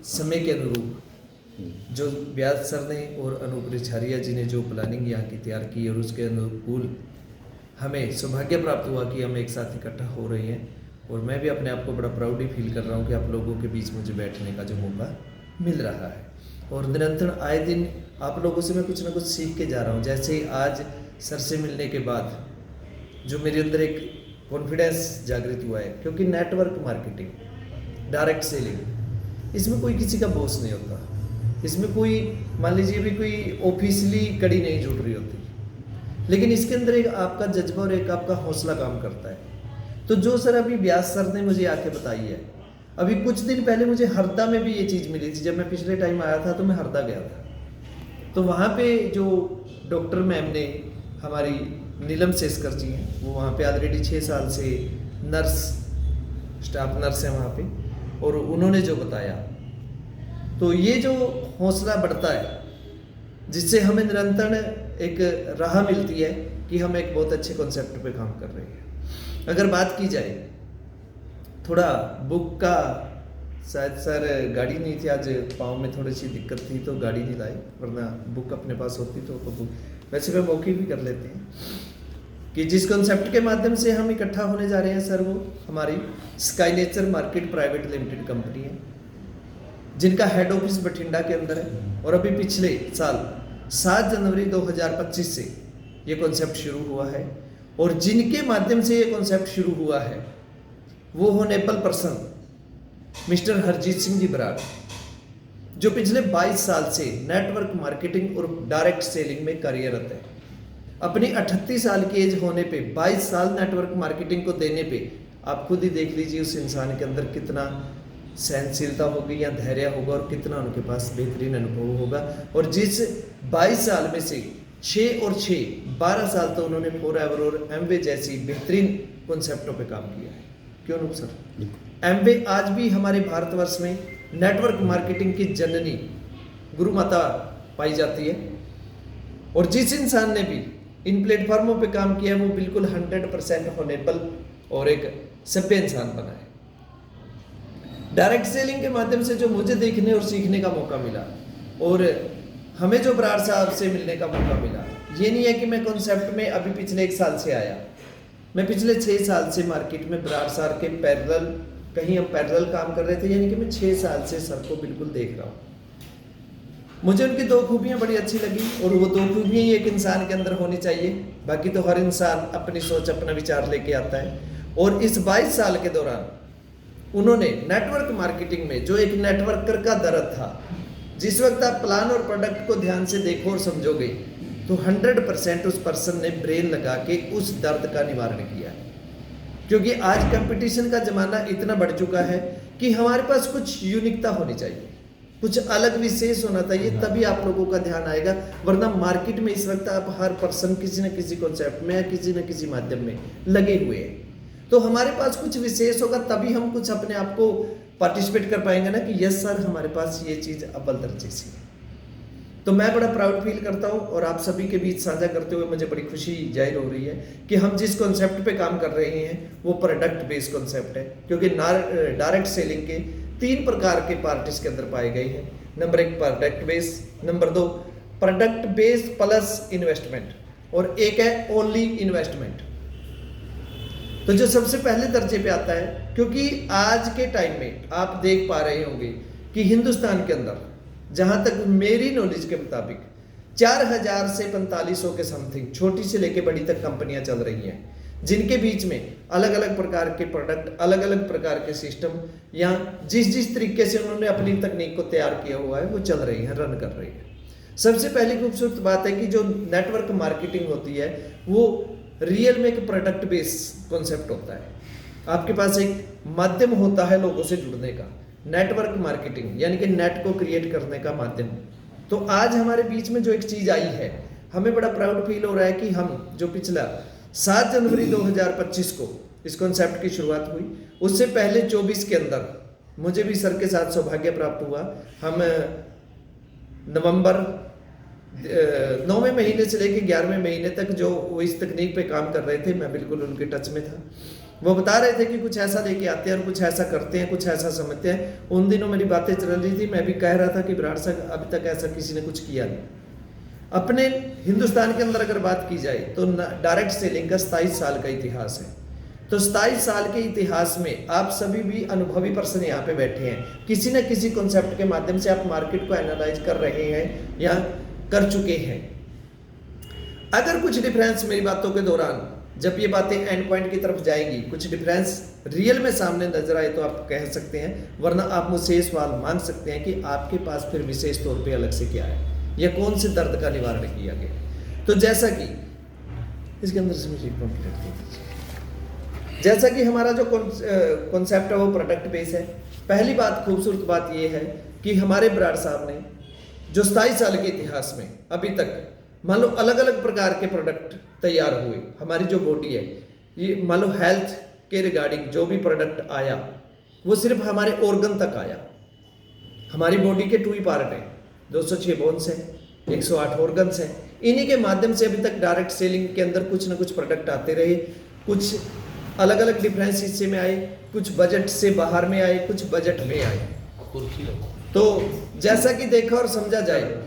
समय के अनुरूप जो व्यास सर ने और अनूप रिछारिया जी ने जो प्लानिंग यहाँ की तैयार की और उसके अनुकूल हमें सौभाग्य प्राप्त हुआ कि हम एक साथ इकट्ठा हो रहे हैं। और मैं भी अपने आप को बड़ा प्राउड ही फील कर रहा हूँ कि आप लोगों के बीच मुझे बैठने का जो मौका मिल रहा है। और निरंतर आए दिन आप लोगों से मैं कुछ ना कुछ सीख के जा रहा हूँ। जैसे ही आज सर से मिलने के बाद जो मेरे अंदर एक कॉन्फिडेंस जागृत हुआ है, क्योंकि नेटवर्क मार्केटिंग, डायरेक्ट सेलिंग, इसमें कोई किसी का बॉस नहीं होता। इसमें कोई मान लीजिए भी कोई ऑफिशियली कड़ी नहीं जुड़ रही होती, लेकिन इसके अंदर एक आपका जज्बा और एक आपका हौसला काम करता है। तो जो सर अभी व्यास सर ने मुझे आके बताई है, अभी कुछ दिन पहले मुझे हरदा में भी ये चीज़ मिली थी। जब मैं पिछले टाइम आया था तो मैं हरदा गया था, तो वहाँ पे जो डॉक्टर मैम ने, हमारी नीलम सेस्कर जी हैं, वो वहाँ पे ऑलरेडी 6 साल से नर्स, स्टाफ नर्स है वहाँ पे, और उन्होंने जो बताया, तो ये जो हौसला बढ़ता है जिससे हमें निरंतर एक राह मिलती है कि हम एक बहुत अच्छे कॉन्सेप्ट पे काम कर रहे हैं। अगर बात की जाए थोड़ा बुक का, शायद सर गाड़ी नहीं थी आज, पाँव में थोड़ी सी दिक्कत थी तो गाड़ी नहीं लाई, वरना बुक अपने पास होती तो बुक वैसे मैं मौके भी कर लेते हैं कि जिस कॉन्सेप्ट के माध्यम से हम इकट्ठा होने जा रहे हैं सर, वो हमारी sky nature market private limited company है, जिनका हेड ऑफिस बठिंडा के अंदर है। और अभी पिछले साल 7 जनवरी 2025 से ये कॉन्सेप्ट शुरू हुआ है। और जिनके माध्यम से ये कॉन्सेप्ट शुरू हुआ है वो होनेबल पर्सन मिस्टर हरजीत सिंह जी बराड़, जो पिछले 22 साल से नेटवर्क मार्केटिंग और डायरेक्ट सेलिंग में कार्यरत है। अपनी 38 साल की एज होने पे 22 साल नेटवर्क मार्केटिंग को देने पे आप खुद ही देख लीजिए उस इंसान के अंदर कितना सहनशीलता होगी या धैर्य होगा और कितना उनके पास बेहतरीन अनुभव होगा। और जिस 22 साल में से 6 और 6 12 साल तो उन्होंने फॉरएवर और एमवे जैसी बेहतरीन कॉन्सेप्टों पे काम किया है। क्यों अनूप सर? एमवे आज भी हमारे भारतवर्ष में नेटवर्क मार्केटिंग की जननी, गुरु माता पाई जाती है। और जिस इंसान ने भी इन प्लेटफॉर्मों पे काम किया है वो बिल्कुल 100% होनेबल और एक सभ्य इंसान बना है। डायरेक्ट सेलिंग के माध्यम से जो मुझे देखने और सीखने का मौका मिला और हमें जो बराड़ साहब से मिलने का मौका मिला, ये नहीं है कि मैं कॉन्सेप्ट में अभी पिछले 1 साल से आया, मैं पिछले 6 साल से मार्केट में बराड़ साहब के पैरेलल, कहीं हम पैरेलल काम कर रहे थे, यानी कि मैं 6 साल से सर को बिल्कुल देख रहा हूँ। मुझे उनकी 2 खूबियाँ बड़ी अच्छी लगी और वो 2 खूबियाँ ही एक इंसान के अंदर होनी चाहिए। बाकी तो हर इंसान अपनी सोच, अपना विचार लेके आता है। और इस 22 साल के दौरान उन्होंने नेटवर्क मार्केटिंग में जो एक नेटवर्कर का दर्द था, जिस वक्त आप प्लान और प्रोडक्ट को ध्यान से देखो और समझोगे तो 100% उस पर्सन ने ब्रेन लगा के उस दर्द का निवारण किया है। क्योंकि आज कंपटीशन का जमाना इतना बढ़ चुका है कि हमारे पास कुछ यूनिकता होनी चाहिए, कुछ अलग विशेष होना चाहिए, तभी आप लोगों का ध्यान आएगा। वरना मार्केट में इस वक्त आप हर पर्सन किसी न किसी कॉन्सेप्ट में या किसी न किसी माध्यम में लगे हुए हैं। तो हमारे पास कुछ विशेष होगा तभी हम कुछ अपने आप को पार्टिसिपेट कर पाएंगे ना कि यस सर हमारे पास ये चीज़ अव्वल दर्जे से है। तो मैं बड़ा प्राउड फील करता हूँ और आप सभी के बीच साझा करते हुए मुझे बड़ी खुशी जाहिर हो रही है कि हम जिस कॉन्सेप्ट पे काम कर रहे हैं वो प्रोडक्ट बेस्ड कॉन्सेप्ट है। क्योंकि डायरेक्ट सेलिंग के 3 प्रकार के पार्ट इसके अंदर पाए गए हैं। Number 1 product base, number 2 product base plus investment, और एक है ओनली इन्वेस्टमेंट। तो जो सबसे पहले दर्जे पे आता है, क्योंकि आज के टाइम में आप देख पा रहे होंगे कि हिंदुस्तान के अंदर जहां तक मेरी नॉलेज के मुताबिक 4000 से 4500 के समथिंग छोटी से लेके बड़ी तक कंपनियां चल रही हैं, जिनके बीच में अलग अलग प्रकार के प्रोडक्ट, अलग अलग प्रकार के सिस्टम, या जिस तरीके से उन्होंने अपनी तकनीक को तैयार किया हुआ है वो चल रही है, रन कर रही है। सबसे पहली खूबसूरत बात है कि जो नेटवर्क मार्केटिंग होती है वो रियल में एक प्रोडक्ट बेस कॉन्सेप्ट होता है। आपके पास एक माध्यम होता है लोगों से जुड़ने का, नेटवर्क मार्केटिंग यानी कि नेट को क्रिएट करने का माध्यम। तो आज हमारे बीच में जो एक चीज़ आई है, हमें बड़ा प्राउड फील हो रहा है कि हम जो पिछला 7 जनवरी 2025 को इस कॉन्सेप्ट की शुरुआत हुई, उससे पहले 24 के अंदर मुझे भी सर के साथ सौभाग्य प्राप्त हुआ। हम नवंबर 9वें महीने से लेकर 11वें महीने तक जो वो इस तकनीक पे काम कर रहे थे, मैं बिल्कुल उनके टच में था। वो बता रहे थे कि कुछ ऐसा लेके आते हैं और कुछ ऐसा करते हैं, कुछ ऐसा समझते हैं। उन दिनों मेरी बातें चल रही थी, मैं भी कह रहा था कि बराड़ साहब अभी तक ऐसा किसी ने कुछ किया नहीं। अपने हिंदुस्तान के अंदर अगर बात की जाए तो डायरेक्ट सेलिंग का 27 साल का इतिहास है। तो 27 साल के इतिहास में आप सभी भी अनुभवी पर्सन यहाँ पे बैठे हैं, किसी न किसी कॉन्सेप्ट के माध्यम से आप मार्केट को एनालाइज कर रहे हैं या कर चुके हैं। अगर कुछ डिफरेंस मेरी बातों के दौरान जब ये बातें एंड पॉइंट की तरफ जाएंगी, कुछ डिफरेंस रियल में सामने नजर आए तो आप कह सकते हैं, वरना आप मुझसे ये सवाल मांग सकते हैं कि आपके पास फिर विशेष तौर पे अलग से क्या है या कौन से दर्द का निवारण किया गया। तो जैसा कि इसके अंदर से मुझे कंप्लीट कर दीजिए। जैसा कि हमारा जो कॉन्सेप्ट है वो प्रोडक्ट बेस है। पहली बात, खूबसूरत बात ये है कि हमारे बराड़ साहब ने जो 27 साल के इतिहास में अभी तक मान लो अलग अलग प्रकार के प्रोडक्ट तैयार हुए। हमारी जो बॉडी है ये मान लो हेल्थ के रिगार्डिंग जो भी प्रोडक्ट आया वो सिर्फ हमारे ऑर्गन तक आया। हमारी बॉडी के 2 ही पार्ट हैं, 206 बोन्स हैं, 108 ऑर्गन्स हैं। इन्हीं के माध्यम से अभी तक डायरेक्ट सेलिंग के अंदर कुछ ना कुछ प्रोडक्ट आते रहे। कुछ अलग अलग डिफरेंस हिस्से में आए, कुछ बजट से बाहर में आए, कुछ बजट में आए। तो जैसा कि देखा और समझा जाए,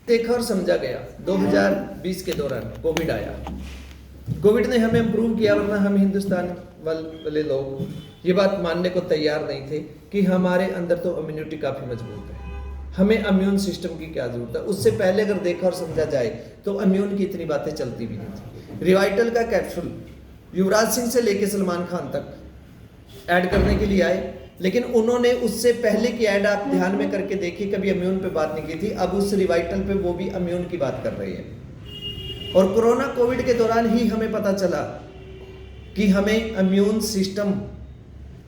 देखा और समझा गया 2020 के दौरान कोविड आया। कोविड ने हमें इम्प्रूव किया, वरना हम हिंदुस्तान वाले लोग ये बात मानने को तैयार नहीं थे कि हमारे अंदर तो इम्यूनिटी काफ़ी मजबूत है, हमें इम्यून सिस्टम की क्या जरूरत है। उससे पहले अगर देखा और समझा जाए तो इम्यून की इतनी बातें चलती भी नहीं थी। रिवाइटल का कैप्सूल युवराज सिंह से लेके सलमान खान तक ऐड करने के लिए आए, लेकिन उन्होंने उससे पहले की ऐड आप ध्यान में करके देखिए, कभी इम्यून पे बात नहीं की थी। अब उस रिवाइटल पे वो भी इम्यून की बात कर रहे हैं। और कोरोना कोविड के दौरान ही हमें पता चला कि हमें इम्यून सिस्टम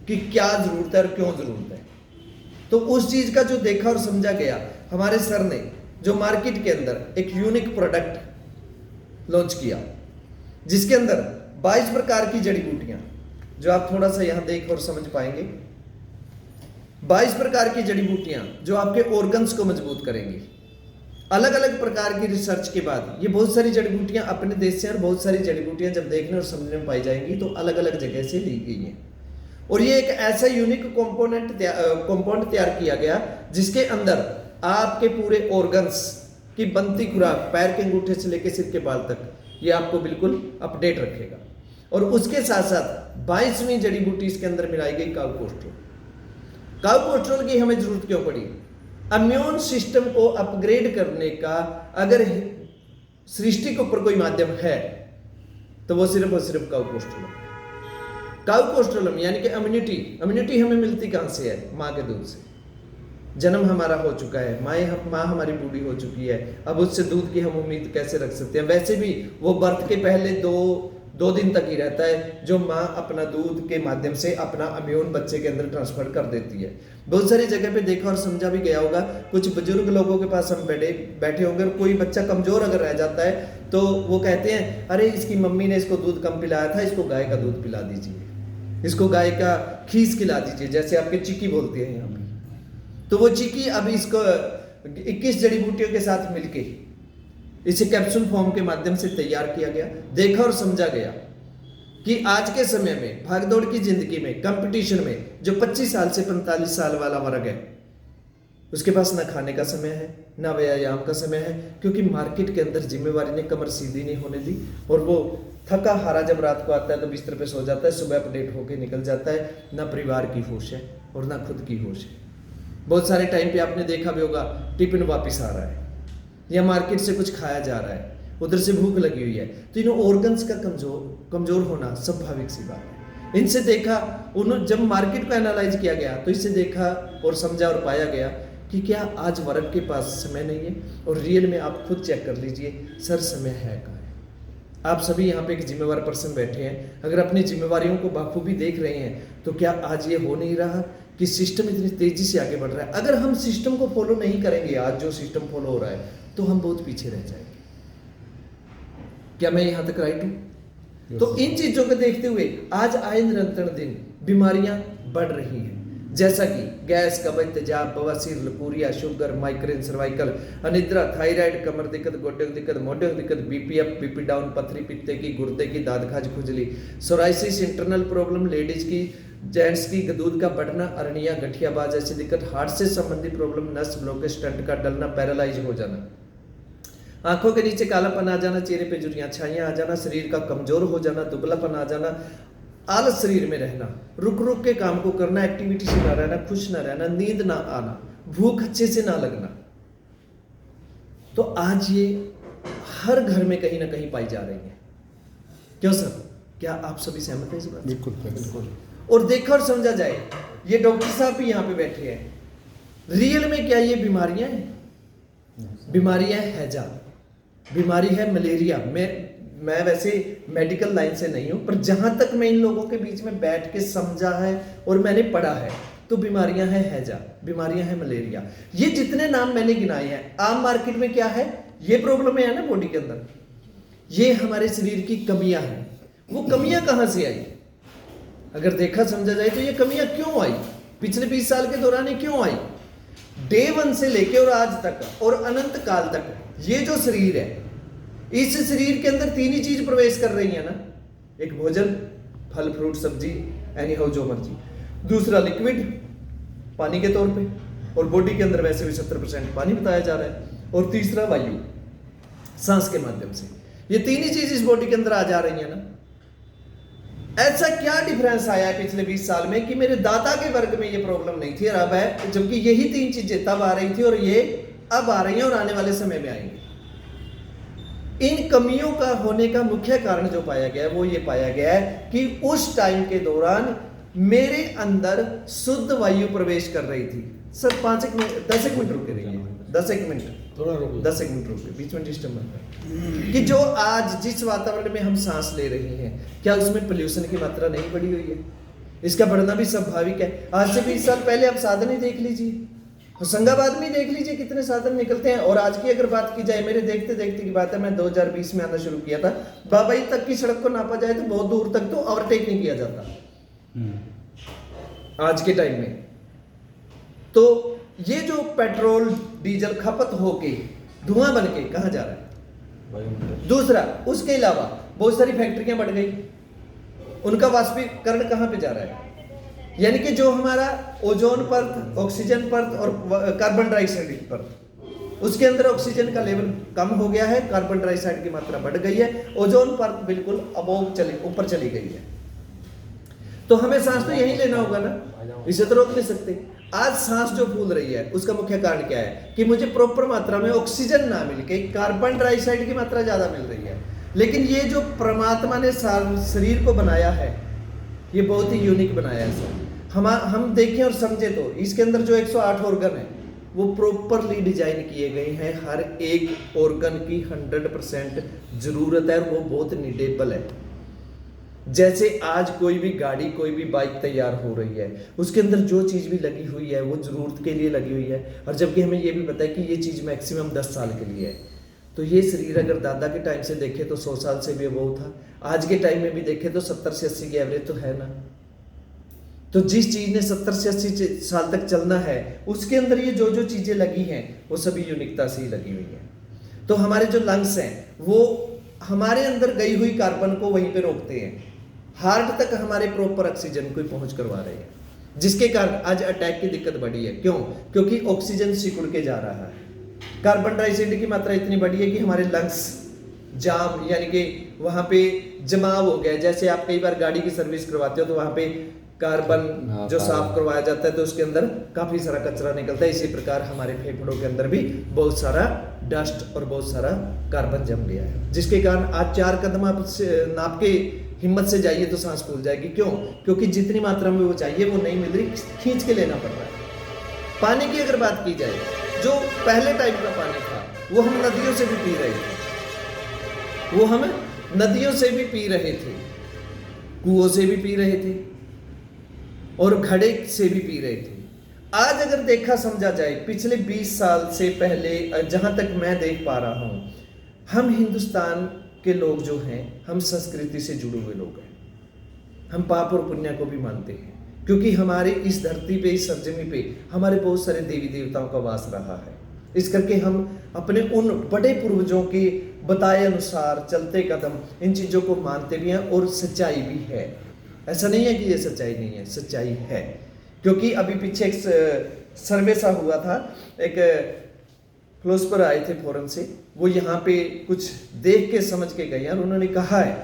की क्या जरूरत है और क्यों जरूरत है। तो उस चीज का जो देखा और समझा गया, हमारे सर ने जो मार्केट के अंदर एक यूनिक प्रोडक्ट लॉन्च किया जिसके अंदर 22 प्रकार की जड़ी बूटियां, जो आप थोड़ा सा यहां देख और समझ पाएंगे, 22 प्रकार की जड़ी बूटियां जो आपके ऑर्गन्स को मजबूत करेंगी। अलग अलग प्रकार की रिसर्च के बाद ये बहुत सारी जड़ी बूटियां अपने देश से और बहुत सारी जड़ी बूटियां जब देखने और समझने में पाई जाएंगी तो अलग अलग जगह से ली गई हैं। और ये एक ऐसा यूनिक कंपाउंड तैयार किया गया जिसके अंदर आपके पूरे ऑर्गन्स की बनती खुराक, पैर के अंगूठे से लेकर सिर के बाल तक, ये आपको बिल्कुल अपडेट रखेगा। और उसके साथ साथ 22वीं जड़ी बूटी इसके अंदर मिलाई गई काउकोस्ट्रोल। काउकोस्ट्रोल की हमें जरूरत क्यों पड़ी? इम्यून सिस्टम को अपग्रेड करने का अगर सृष्टि के ऊपर कोई माध्यम है तो वो सिर्फ और सिर्फ काउकोस्ट्रोल। काउकोस्ट्रोलम यानी कि इम्यूनिटी हमें मिलती कहां से है? माँ के दूध से। जन्म हमारा हो चुका है, माँ हमारी बूढ़ी हो चुकी है, अब उससे दूध की हम उम्मीद कैसे रख सकते हैं? वैसे भी वो बर्थ के पहले दो दिन तक ही रहता है, जो माँ अपना दूध के माध्यम से अपना इम्यून बच्चे के अंदर ट्रांसफर कर देती है। बहुत सारी जगह पे देखा और समझा भी गया होगा, कुछ बुजुर्ग लोगों के पास हम बैठे होंगे और कोई बच्चा कमजोर अगर रह जाता है तो वो कहते हैं, अरे इसकी मम्मी ने इसको दूध कम पिलाया था, इसको गाय का दूध पिला दीजिए, इसको गाय का खीस खिला दीजिए, जैसे आपके चिकी बोलते हैं यहाँ पे। तो वो चिकी अब इसको 21 जड़ी बूटियों के साथ मिलके इसे कैप्सूल फॉर्म के माध्यम से तैयार किया गया। देखा और समझा गया कि आज के समय में भागदौड़ की जिंदगी में, कंपटीशन में, जो 25 साल से 45 साल वाला वर्ग है उसके पास ना खाने का समय है, ना व्यायाम का समय है, क्योंकि मार्केट के अंदर जिम्मेवारी ने कमर सीधी नहीं होने दी। और वो थका हारा जब रात को आता है तो बिस्तर पे सो जाता है, सुबह अपडेट होके निकल जाता है। ना परिवार की होश है और ना खुद की होश है। बहुत सारे टाइम पे आपने देखा भी होगा, टिफिन वापस आ रहा है या मार्केट से कुछ खाया जा रहा है, उधर से भूख लगी हुई है, तो इन ऑर्गन्स का कमजोर होना स्वाभाविक सी बात है। इनसे देखा, उन्होंने जब मार्केट को एनालाइज किया गया तो इससे देखा और समझा और पाया गया कि क्या आज वर्ग के पास समय नहीं है। और रियल में आप खुद चेक कर लीजिए, सर समय है कहाँ है? आप सभी यहाँ पे एक जिम्मेवार पर्सन बैठे हैं, अगर अपनी जिम्मेवारियों को बाखूबी देख रहे हैं तो क्या आज ये हो नहीं रहा कि सिस्टम इतनी तेजी से आगे बढ़ रहा है? अगर हम सिस्टम को फॉलो नहीं करेंगे, आज जो सिस्टम फॉलो हो रहा है, तो हम बहुत पीछे रह जाएंगे। क्या मैं यहां तक राइट हूं? तो इन चीजों को देखते हुए आज आए निरंतर दिन बीमारियां बढ़ रही हैं। जैसा कि गैस, कब्ज, तेजाब, बवासीर, लकूरिया, शुगर, माइग्रेन, सर्वाइकल, अनिद्रा, थायराइड, कमर दिक्कत, गोड्डे की दिक्कत, मोढे की दिक्कत, बीपी अप, बीपी डाउन, पथरी, पित्ते की, गुर्दे की, दाद खाज, खुजली, सोराइसिस, इंटरनल प्रॉब्लम, लेडीज की, जेंट्स की, दूध का बढ़ना, अरनिया, गठियाबाज ऐसी दिक्कत, हार्ट से संबंधित प्रॉब्लम, नस ब्लॉकेज, स्टंट का डलना, पैरालाइज हो जाना, आंखों के नीचे कालापन आ जाना, चेहरे पे झुर्रियां छाइयां आ जाना, शरीर का कमजोर हो जाना, दुबलापन आ जाना, आलस शरीर में रहना, रुक रुक के काम को करना, एक्टिविटी से ना रहना, खुश ना रहना, नींद ना आना, भूख अच्छे से ना लगना। तो आज ये हर घर में कहीं ना कहीं पाई जा रही है। क्यों सर, क्या आप सभी सहमत हैं इस बात? बिल्कुल बिल्कुल। और देखा और समझा जाए, ये डॉक्टर साहब भी यहाँ पे बैठे हैं, रियल में क्या ये बीमारियां हैं? बीमारियां हैजा, बीमारी है मलेरिया। मैं वैसे मेडिकल लाइन से नहीं हूं, पर जहां तक मैं इन लोगों के बीच में बैठ के समझा है और मैंने पढ़ा है, तो बीमारियां हैं हैजा, बीमारियां हैं मलेरिया। ये जितने नाम मैंने गिनाए हैं, आम मार्केट में क्या है, ये प्रॉब्लम है ना बॉडी के अंदर, ये हमारे शरीर की कमियां हैं। वो कमियां कहां से आई? अगर देखा समझा जाए तो ये कमियां क्यों आई, पिछले 20 साल के दौरान ये क्यों आई? डे 1 से लेके और आज तक और अनंत काल तक ये जो शरीर है, इस शरीर के अंदर तीन ही चीज प्रवेश कर रही है ना। एक भोजन, फल फ्रूट सब्जी, एनी हाउ जो मर्जी। दूसरा लिक्विड, पानी के तौर पे, और बॉडी के अंदर वैसे भी 70% पानी बताया जा रहा है। और तीसरा वायु, सांस के माध्यम से। ये तीन ही चीज इस बॉडी के अंदर आ जा रही है ना। ऐसा क्या डिफरेंस आया है पिछले 20 साल में कि मेरे दादा के वर्ग में ये प्रॉब्लम नहीं थी और अब है, जबकि यही तीन चीजें तब आ रही थी और ये अब आ रही हैं और आने वाले समय में आएंगी। इन कमियों का होने का मुख्य कारण जो पाया गया है वो ये पाया गया है कि उस टाइम के दौरान मेरे अंदर शुद्ध वायु प्रवेश कर रही थी। सर 5 मिनट 10 मिनट रुके रहिए, 10 मिनट, थोड़ा रुको, 10 मिनट रुके, बीच में डिस्टर्ब मत करें। कि जो आज जिस वातावरण में हम सांस ले रहे हैं, क्या उसमें पोल्यूशन की मात्रा नहीं बढ़ी हुई है? इसका बढ़ना भी स्वाभाविक है। आज से 20 साल पहले आप साधन ही देख लीजिए, होशंगाबाद में देख लीजिए कितने साधन निकलते हैं। और आज की अगर बात की जाए, मेरे देखते देखते की बात है, मैं 2020 में आना शुरू किया था, बाबाई तक की सड़क को नापा जाए तो बहुत दूर तक तो ओवरटेक नहीं किया जाता आज के टाइम में। तो ये जो पेट्रोल डीजल खपत होके धुआं बन के कहां जा रहा है? दूसरा, उसके अलावा बहुत सारी फैक्ट्रियां बढ़ गई, उनका वाष्पीकरण कहां पे जा रहा है? यानी कि जो हमारा ओजोन परत, ऑक्सीजन परत और कार्बन डाइऑक्साइड परत, उसके अंदर ऑक्सीजन का लेवल कम हो गया है, कार्बन डाइऑक्साइड की मात्रा बढ़ गई है, ओजोन परत बिल्कुल ऊपर चली गई है। तो हमें सांस तो यही लेना होगा ना, इसे तो रोक नहीं सकते। आज सांस जो फूल रही है उसका मुख्य कारण क्या है? कि मुझे प्रॉपर मात्रा में ऑक्सीजन ना मिलके कार्बन डाइऑक्साइड की मात्रा ज्यादा मिल रही है। लेकिन ये जो परमात्मा ने शरीर को बनाया है, ये बहुत ही यूनिक बनाया है सर। हम देखें और समझे तो इसके अंदर जो 108 ऑर्गन है वो प्रॉपरली डिजाइन किए गए हैं। हर एक ऑर्गन की 100% जरूरत है और वो बहुत नीडेबल है। जैसे आज कोई भी गाड़ी, कोई भी बाइक तैयार हो रही है, उसके अंदर जो चीज़ भी लगी हुई है वो ज़रूरत के लिए लगी हुई है, और जबकि हमें ये भी पता है कि ये चीज़ मैक्सिमम 10 साल के लिए है। तो ये शरीर अगर दादा के टाइम से देखे तो 100 साल से भी अबव था, आज के टाइम में भी देखे तो 70 से 80 की एवरेज तो है ना। तो जिस चीज़ ने 70 से 80 साल तक चलना है, उसके अंदर ये जो जो चीज़ें लगी हैं वो सभी यूनिकता से ही लगी हुई हैं। तो हमारे जो लंग्स हैं वो हमारे अंदर गई हुई कार्बन को वहीं पे रोकते हैं, हार्ट तक हमारे प्रॉपर ऑक्सीजन को पहुंच करवा रहे हैं, जिसके कारण आज अटैक की दिक्कत बढ़ी है। क्यों? क्योंकि ऑक्सीजन सिकुड़ के जा रहा है, कार्बन डाइऑक्साइड की मात्रा इतनी बढ़ी है कि हमारे लंग्स जाम, यानी कि वहां पे जमाव हो गया। जैसे आप कई बार गाड़ी की सर्विस करवाते हो तो वहां पे कार्बन जो साफ करवाया जाता है तो उसके अंदर काफी सारा कचरा निकलता है। इसी प्रकार हमारे फेफड़ों के अंदर भी बहुत सारा डस्ट और बहुत सारा कार्बन जम गया है, जिसके कारण आज 4 कदम आप नाप के हिम्मत से जाइए तो सांस फूल जाएगी। क्यों? क्योंकि जितनी मात्रा में वो चाहिए वो नहीं मिल रही, खींच के लेना पड़ रहा है। पानी की अगर बात की जाए, जो पहले टाइप का पानी था वो हम नदियों से भी पी रहे थे, वो हम नदियों से भी पी रहे थे, कुओं से भी पी रहे थे और घड़े से भी पी रहे थे। आज अगर देखा समझा जाए, पिछले 20 साल से पहले जहां तक मैं देख पा रहा हूं, हम हिंदुस्तान के लोग जो हैं, हम संस्कृति से जुड़े हुए लोग हैं, हम पाप और पुण्य को भी मानते हैं। क्योंकि हमारे इस धरती पे, इस सरजमी पे हमारे बहुत सारे देवी देवताओं का वास रहा है। इस करके हम अपने उन बड़े पूर्वजों के बताए अनुसार चलते कदम इन चीज़ों को मानते भी हैं, और सच्चाई भी है। ऐसा नहीं है कि ये सच्चाई नहीं है, सच्चाई है। क्योंकि अभी पीछे एक सर्वे सा हुआ था, एक फिलोसफर आए थे फॉरेन से, वो यहाँ पे कुछ देख के समझ के गए और उन्होंने कहा है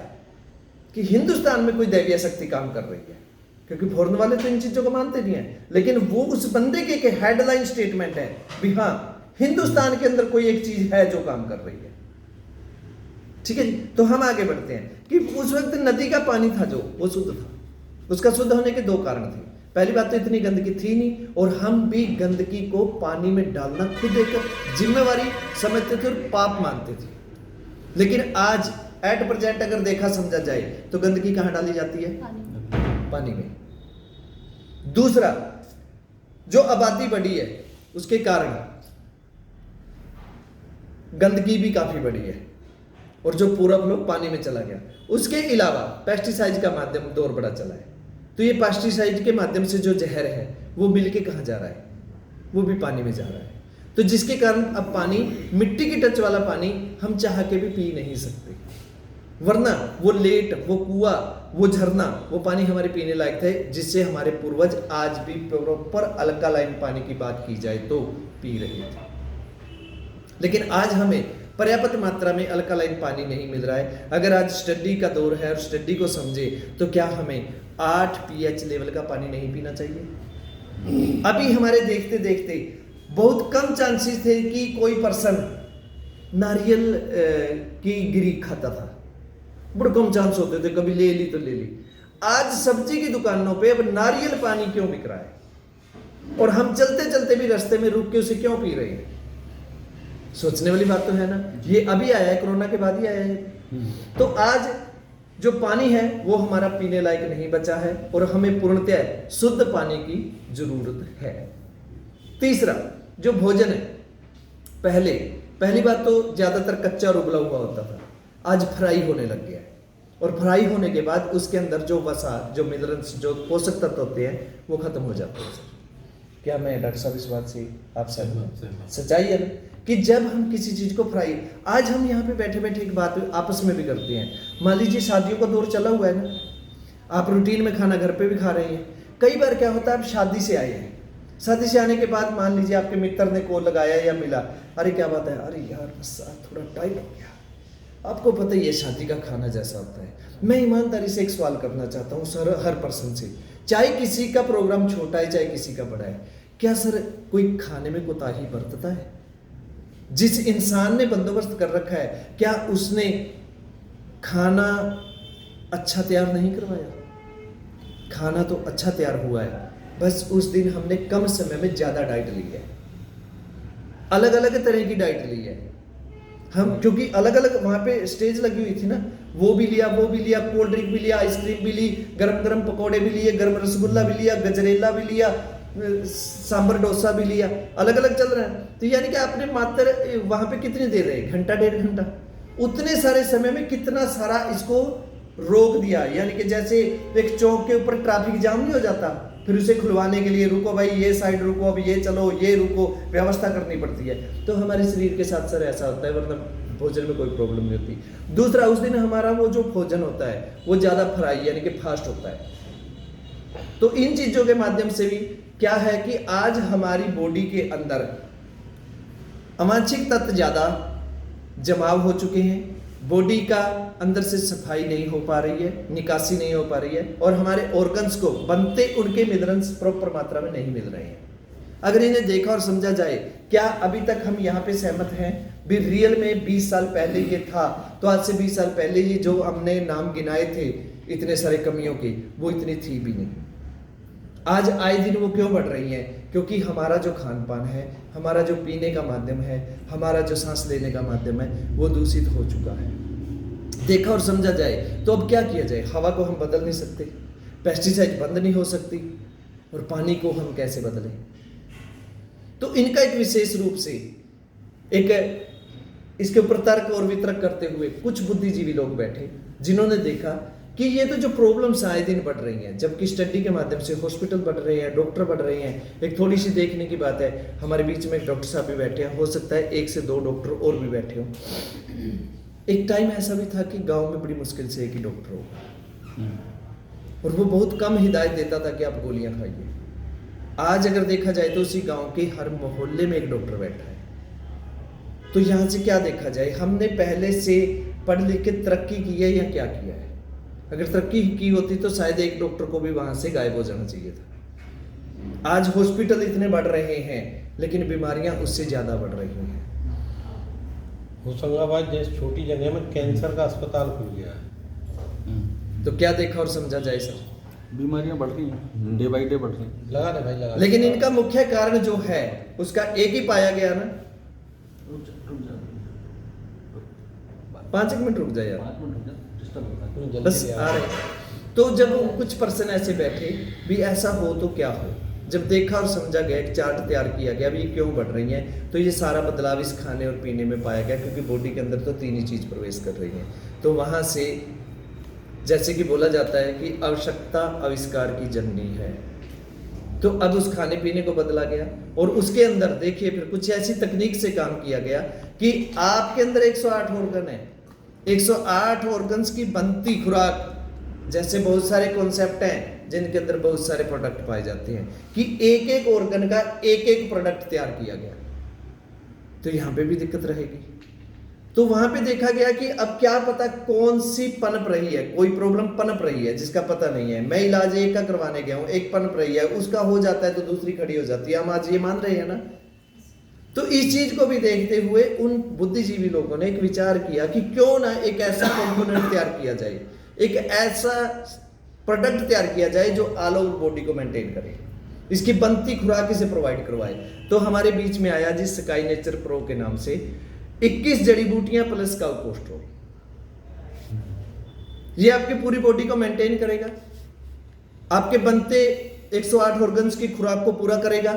कि हिंदुस्तान में कोई दैवीय शक्ति काम कर रही है। क्योंकि फॉरेन वाले तो इन चीज़ों को मानते नहीं हैं, लेकिन वो उस बंदे के हेडलाइन स्टेटमेंट है भी हाँ, हिंदुस्तान के अंदर कोई एक चीज है जो काम कर रही है। ठीक है जी, तो हम आगे बढ़ते हैं कि उस वक्त नदी का पानी था जो वो शुद्ध था। उसका शुद्ध होने के दो कारण थे। पहली बात तो इतनी गंदगी थी नहीं, और हम भी गंदगी को पानी में डालना खुद एक जिम्मेवारी समझते थे और पाप मानते थे। लेकिन आज एट प्रेजेंट अगर देखा समझा जाए तो गंदगी कहां डाली जाती है? पानी में। दूसरा, जो आबादी बढ़ी है उसके कारण गंदगी भी काफी बढ़ी है, और जो पूरा फ्लो पानी में चला गया। उसके अलावा पेस्टिसाइड का माध्यम दौर बड़ा चला है, तो ये पेस्टिसाइड के माध्यम से जो जहर है वो मिलके कहाँ जा रहा है? वो भी पानी में जा रहा है। तो जिसके कारण अब पानी, मिट्टी की टच वाला पानी हम चाह के भी पी नहीं सकते, वरना वो लेट, वो कुआं, वो झरना, वो पानी हमारे पीने लायक थे, जिससे हमारे पूर्वज आज भी प्रॉपर अल्कालाइन पानी की बात की जाए तो पी रहे थे। लेकिन आज हमें पर्याप्त मात्रा में अल्कालाइन पानी नहीं मिल रहा है। अगर आज स्टडी का दौर है और स्टडी को समझे तो क्या हमें 8 pH लेवल का पानी नहीं पीना चाहिए? अभी हमारे देखते देखते बहुत कम चांसेस थे कि कोई पर्सन नारियल की गिरी खाता था, बड़े कम चांस होते थे, कभी ले ली तो ले ली। आज सब्जी की दुकानों पे अब नारियल पानी क्यों बिक रहा है, और हम चलते चलते भी रास्ते में रुक के उसे क्यों पी रहे हैं? सोचने वाली बात तो है ना। ये अभी आया है, कोरोना के बाद ही आया है। तो आज जो पानी है वो हमारा पीने लायक नहीं बचा है, और हमें पूर्णतः शुद्ध पानी की जरूरत है। तीसरा, जो भोजन है, पहली बात तो ज्यादातर कच्चा और उबला हुआ होता था, आज फ्राई होने लग गया है, और फ्राई होने के बाद उसके अंदर जो वसा, जो मिनरल्स, जो पोषक तत्व होते हैं वो खत्म हो जाते हैं। क्या मैं डॉक्टर साहब इस बात से आप सहमत? सच्चाई है ना कि जब हम किसी चीज को फ्राई, आज हम यहाँ पे बैठे बैठे एक बात आपस में भी करते हैं। मान लीजिए शादियों का दौर चला हुआ है ना, आप रूटीन में खाना घर पे भी खा रहे हैं। कई बार क्या होता है, आप शादी से आए हैं, शादी से आने के बाद मान लीजिए आपके मित्र ने कॉल लगाया या मिला, अरे क्या बात है, अरे यार बस थोड़ा टाइट हो गया। आपको पता ही है शादी का खाना जैसा होता है। मैं ईमानदारी से एक सवाल करना चाहता हूँ सर, हर पर्सन से, चाहे किसी का प्रोग्राम छोटा है चाहे किसी का बड़ा है, क्या सर कोई खाने में कोताही बरतता है? जिस इंसान ने बंदोबस्त कर रखा है, क्या उसने खाना अच्छा तैयार नहीं करवाया? खाना तो अच्छा तैयार हुआ है, बस उस दिन हमने कम समय में ज्यादा डाइट ली है, अलग अलग तरह की डाइट ली है हम, क्योंकि अलग अलग वहां पे स्टेज लगी हुई थी ना, वो भी लिया, वो भी लिया, कोल्ड ड्रिंक भी लिया, आइसक्रीम भी ली, गरम गरम पकौड़े भी लिए, गरम रसगुल्ला भी लिया, गजरेला भी लिया, सांबर डोसा भी लिया, अलग अलग चल रहा है। तो यानी कि आपने मात्र वहां पे कितनी देर रहे, घंटा 1.5 घंटा, उतने सारे समय में कितना सारा इसको रोक दिया। यानी कि जैसे एक चौक के ऊपर ट्रैफिक जाम नहीं हो जाता, फिर उसे खुलवाने के लिए रुको भाई, ये साइड रुको, अब ये चलो, ये रुको, व्यवस्था करनी पड़ती है। तो हमारे शरीर के साथ सर ऐसा होता है, मतलब भोजन में कोई प्रॉब्लम नहीं होती। दूसरा, उस दिन हमारा वो जो भोजन होता है वो ज्यादा फ्राई यानी कि फास्ट होता है। तो इन चीजों के माध्यम से भी क्या है कि आज हमारी बॉडी के अंदर अवांछित तत्व ज्यादा जमाव हो चुके हैं, बॉडी का अंदर से सफाई नहीं हो पा रही है, निकासी नहीं हो पा रही है, और हमारे ऑर्गन्स को बनते उनके मिनरल्स प्रॉपर मात्रा में नहीं मिल रहे हैं। अगर इन्हें देखा और समझा जाए, क्या अभी तक हम यहाँ पे सहमत हैं भी रियल में 20 साल पहले ये था, तो आज से 20 साल पहले ही जो हमने नाम गिनाए थे इतने सारे कमियों के, वो इतनी थी भी नहीं। आज आए दिन वो क्यों बढ़ रही हैं? क्योंकि हमारा जो खान पान है, हमारा जो पीने का माध्यम है, हमारा जो सांस लेने का माध्यम है, वो दूषित हो चुका है। देखा और समझा जाए तो अब क्या किया जाए? हवा को हम बदल नहीं सकते, पेस्टिसाइड बंद नहीं हो सकती, और पानी को हम कैसे बदलें? तो इनका एक विशेष रूप से एक इसके ऊपर तर्क और वितर्क करते हुए कुछ बुद्धिजीवी लोग बैठे, जिन्होंने देखा कि ये तो जो प्रॉब्लम्स आए दिन बढ़ रही हैं, जबकि स्टडी के माध्यम से हॉस्पिटल बढ़ रहे हैं, डॉक्टर बढ़ रहे हैं। एक थोड़ी सी देखने की बात है, हमारे बीच में एक डॉक्टर साहब भी बैठे हैं, हो सकता है 1 से 2 डॉक्टर और भी बैठे हों। एक टाइम ऐसा भी था कि गांव में बड़ी मुश्किल से एक ही डॉक्टर होगा और वो बहुत कम हिदायत देता था कि आप गोलियां खाइए। आज अगर देखा जाए तो उसी गांव के हर मोहल्ले में एक डॉक्टर बैठा है। तो यहाँ से क्या देखा जाए, हमने पहले से पढ़ लिख के तरक्की की है या क्या किया है? अगर तरक्की की होती तो शायद एक डॉक्टर को भी वहां से गायब हो जाना चाहिए था। आज हॉस्पिटल इतने बढ़ रहे हैं लेकिन बीमारियां उससे ज्यादा बढ़ रही हैं। होशंगाबाद जैसे छोटी जगह में कैंसर का अस्पताल खुल गया है। तो क्या देखा और समझा जाए सर? बीमारियां बढ़ रही हैं, डे बाई डे बढ़ रही हैं। लगा दे भाई, लगा दे। लेकिन इनका मुख्य कारण जो है उसका एक ही पाया गया ना। 5 मिनट रुक जाए यार, 5 मिनट हो गया, डिस्टर्ब होता है। जल्दी बस से आ रहे। तो जब कुछ पर्सन ऐसे बैठे भी ऐसा हो तो क्या हो, जब देखा और समझा गया, एक चार्ट तैयार किया गया भी क्यों बढ़ रही हैं, तो ये सारा बदलाव इस खाने और पीने में पाया गया, क्योंकि बॉडी के अंदर तो 3 ही चीज प्रवेश कर रही हैं। तो वहां से जैसे कि बोला जाता है कि आवश्यकता आविष्कार की जननी है, तो अब उस खाने पीने को बदला गया और उसके अंदर देखिए फिर कुछ ऐसी तकनीक से काम किया गया कि आपके अंदर 108 ऑर्गन है, 108 ऑर्गन्स की बनती खुराक, जैसे बहुत सारे कॉन्सेप्ट हैं जिनके अंदर बहुत सारे प्रोडक्ट पाए जाते हैं, कि एक एक ऑर्गन का एक एक प्रोडक्ट तैयार किया गया। तो यहां पे भी दिक्कत रहेगी। तो वहां पे देखा गया कि अब क्या पता कौन सी पनप रही है, कोई प्रॉब्लम पनप रही है जिसका पता नहीं है। मैं इलाज एक का करवाने गया हूं, एक पनप रही है, उसका हो जाता है तो दूसरी खड़ी हो जाती है। हम आज ये मान रहे हैं ना। तो इस चीज को भी देखते हुए उन बुद्धिजीवी लोगों ने एक विचार किया कि क्यों ना एक ऐसा कंपोनेंट तैयार किया जाए, एक ऐसा प्रोडक्ट तैयार किया जाए जो ऑल ओवर बॉडी को मेंटेन करे, इसकी बनती खुराक इसे प्रोवाइड करवाए। तो हमारे बीच में आया जी स्काई नेचर प्रो के नाम से 21 जड़ी बूटियां प्लस काउकोस्ट्रो। ये आपकी पूरी बॉडी को मेंटेन करेगा, आपके बनते 108 ऑर्गन्स की खुराक को पूरा करेगा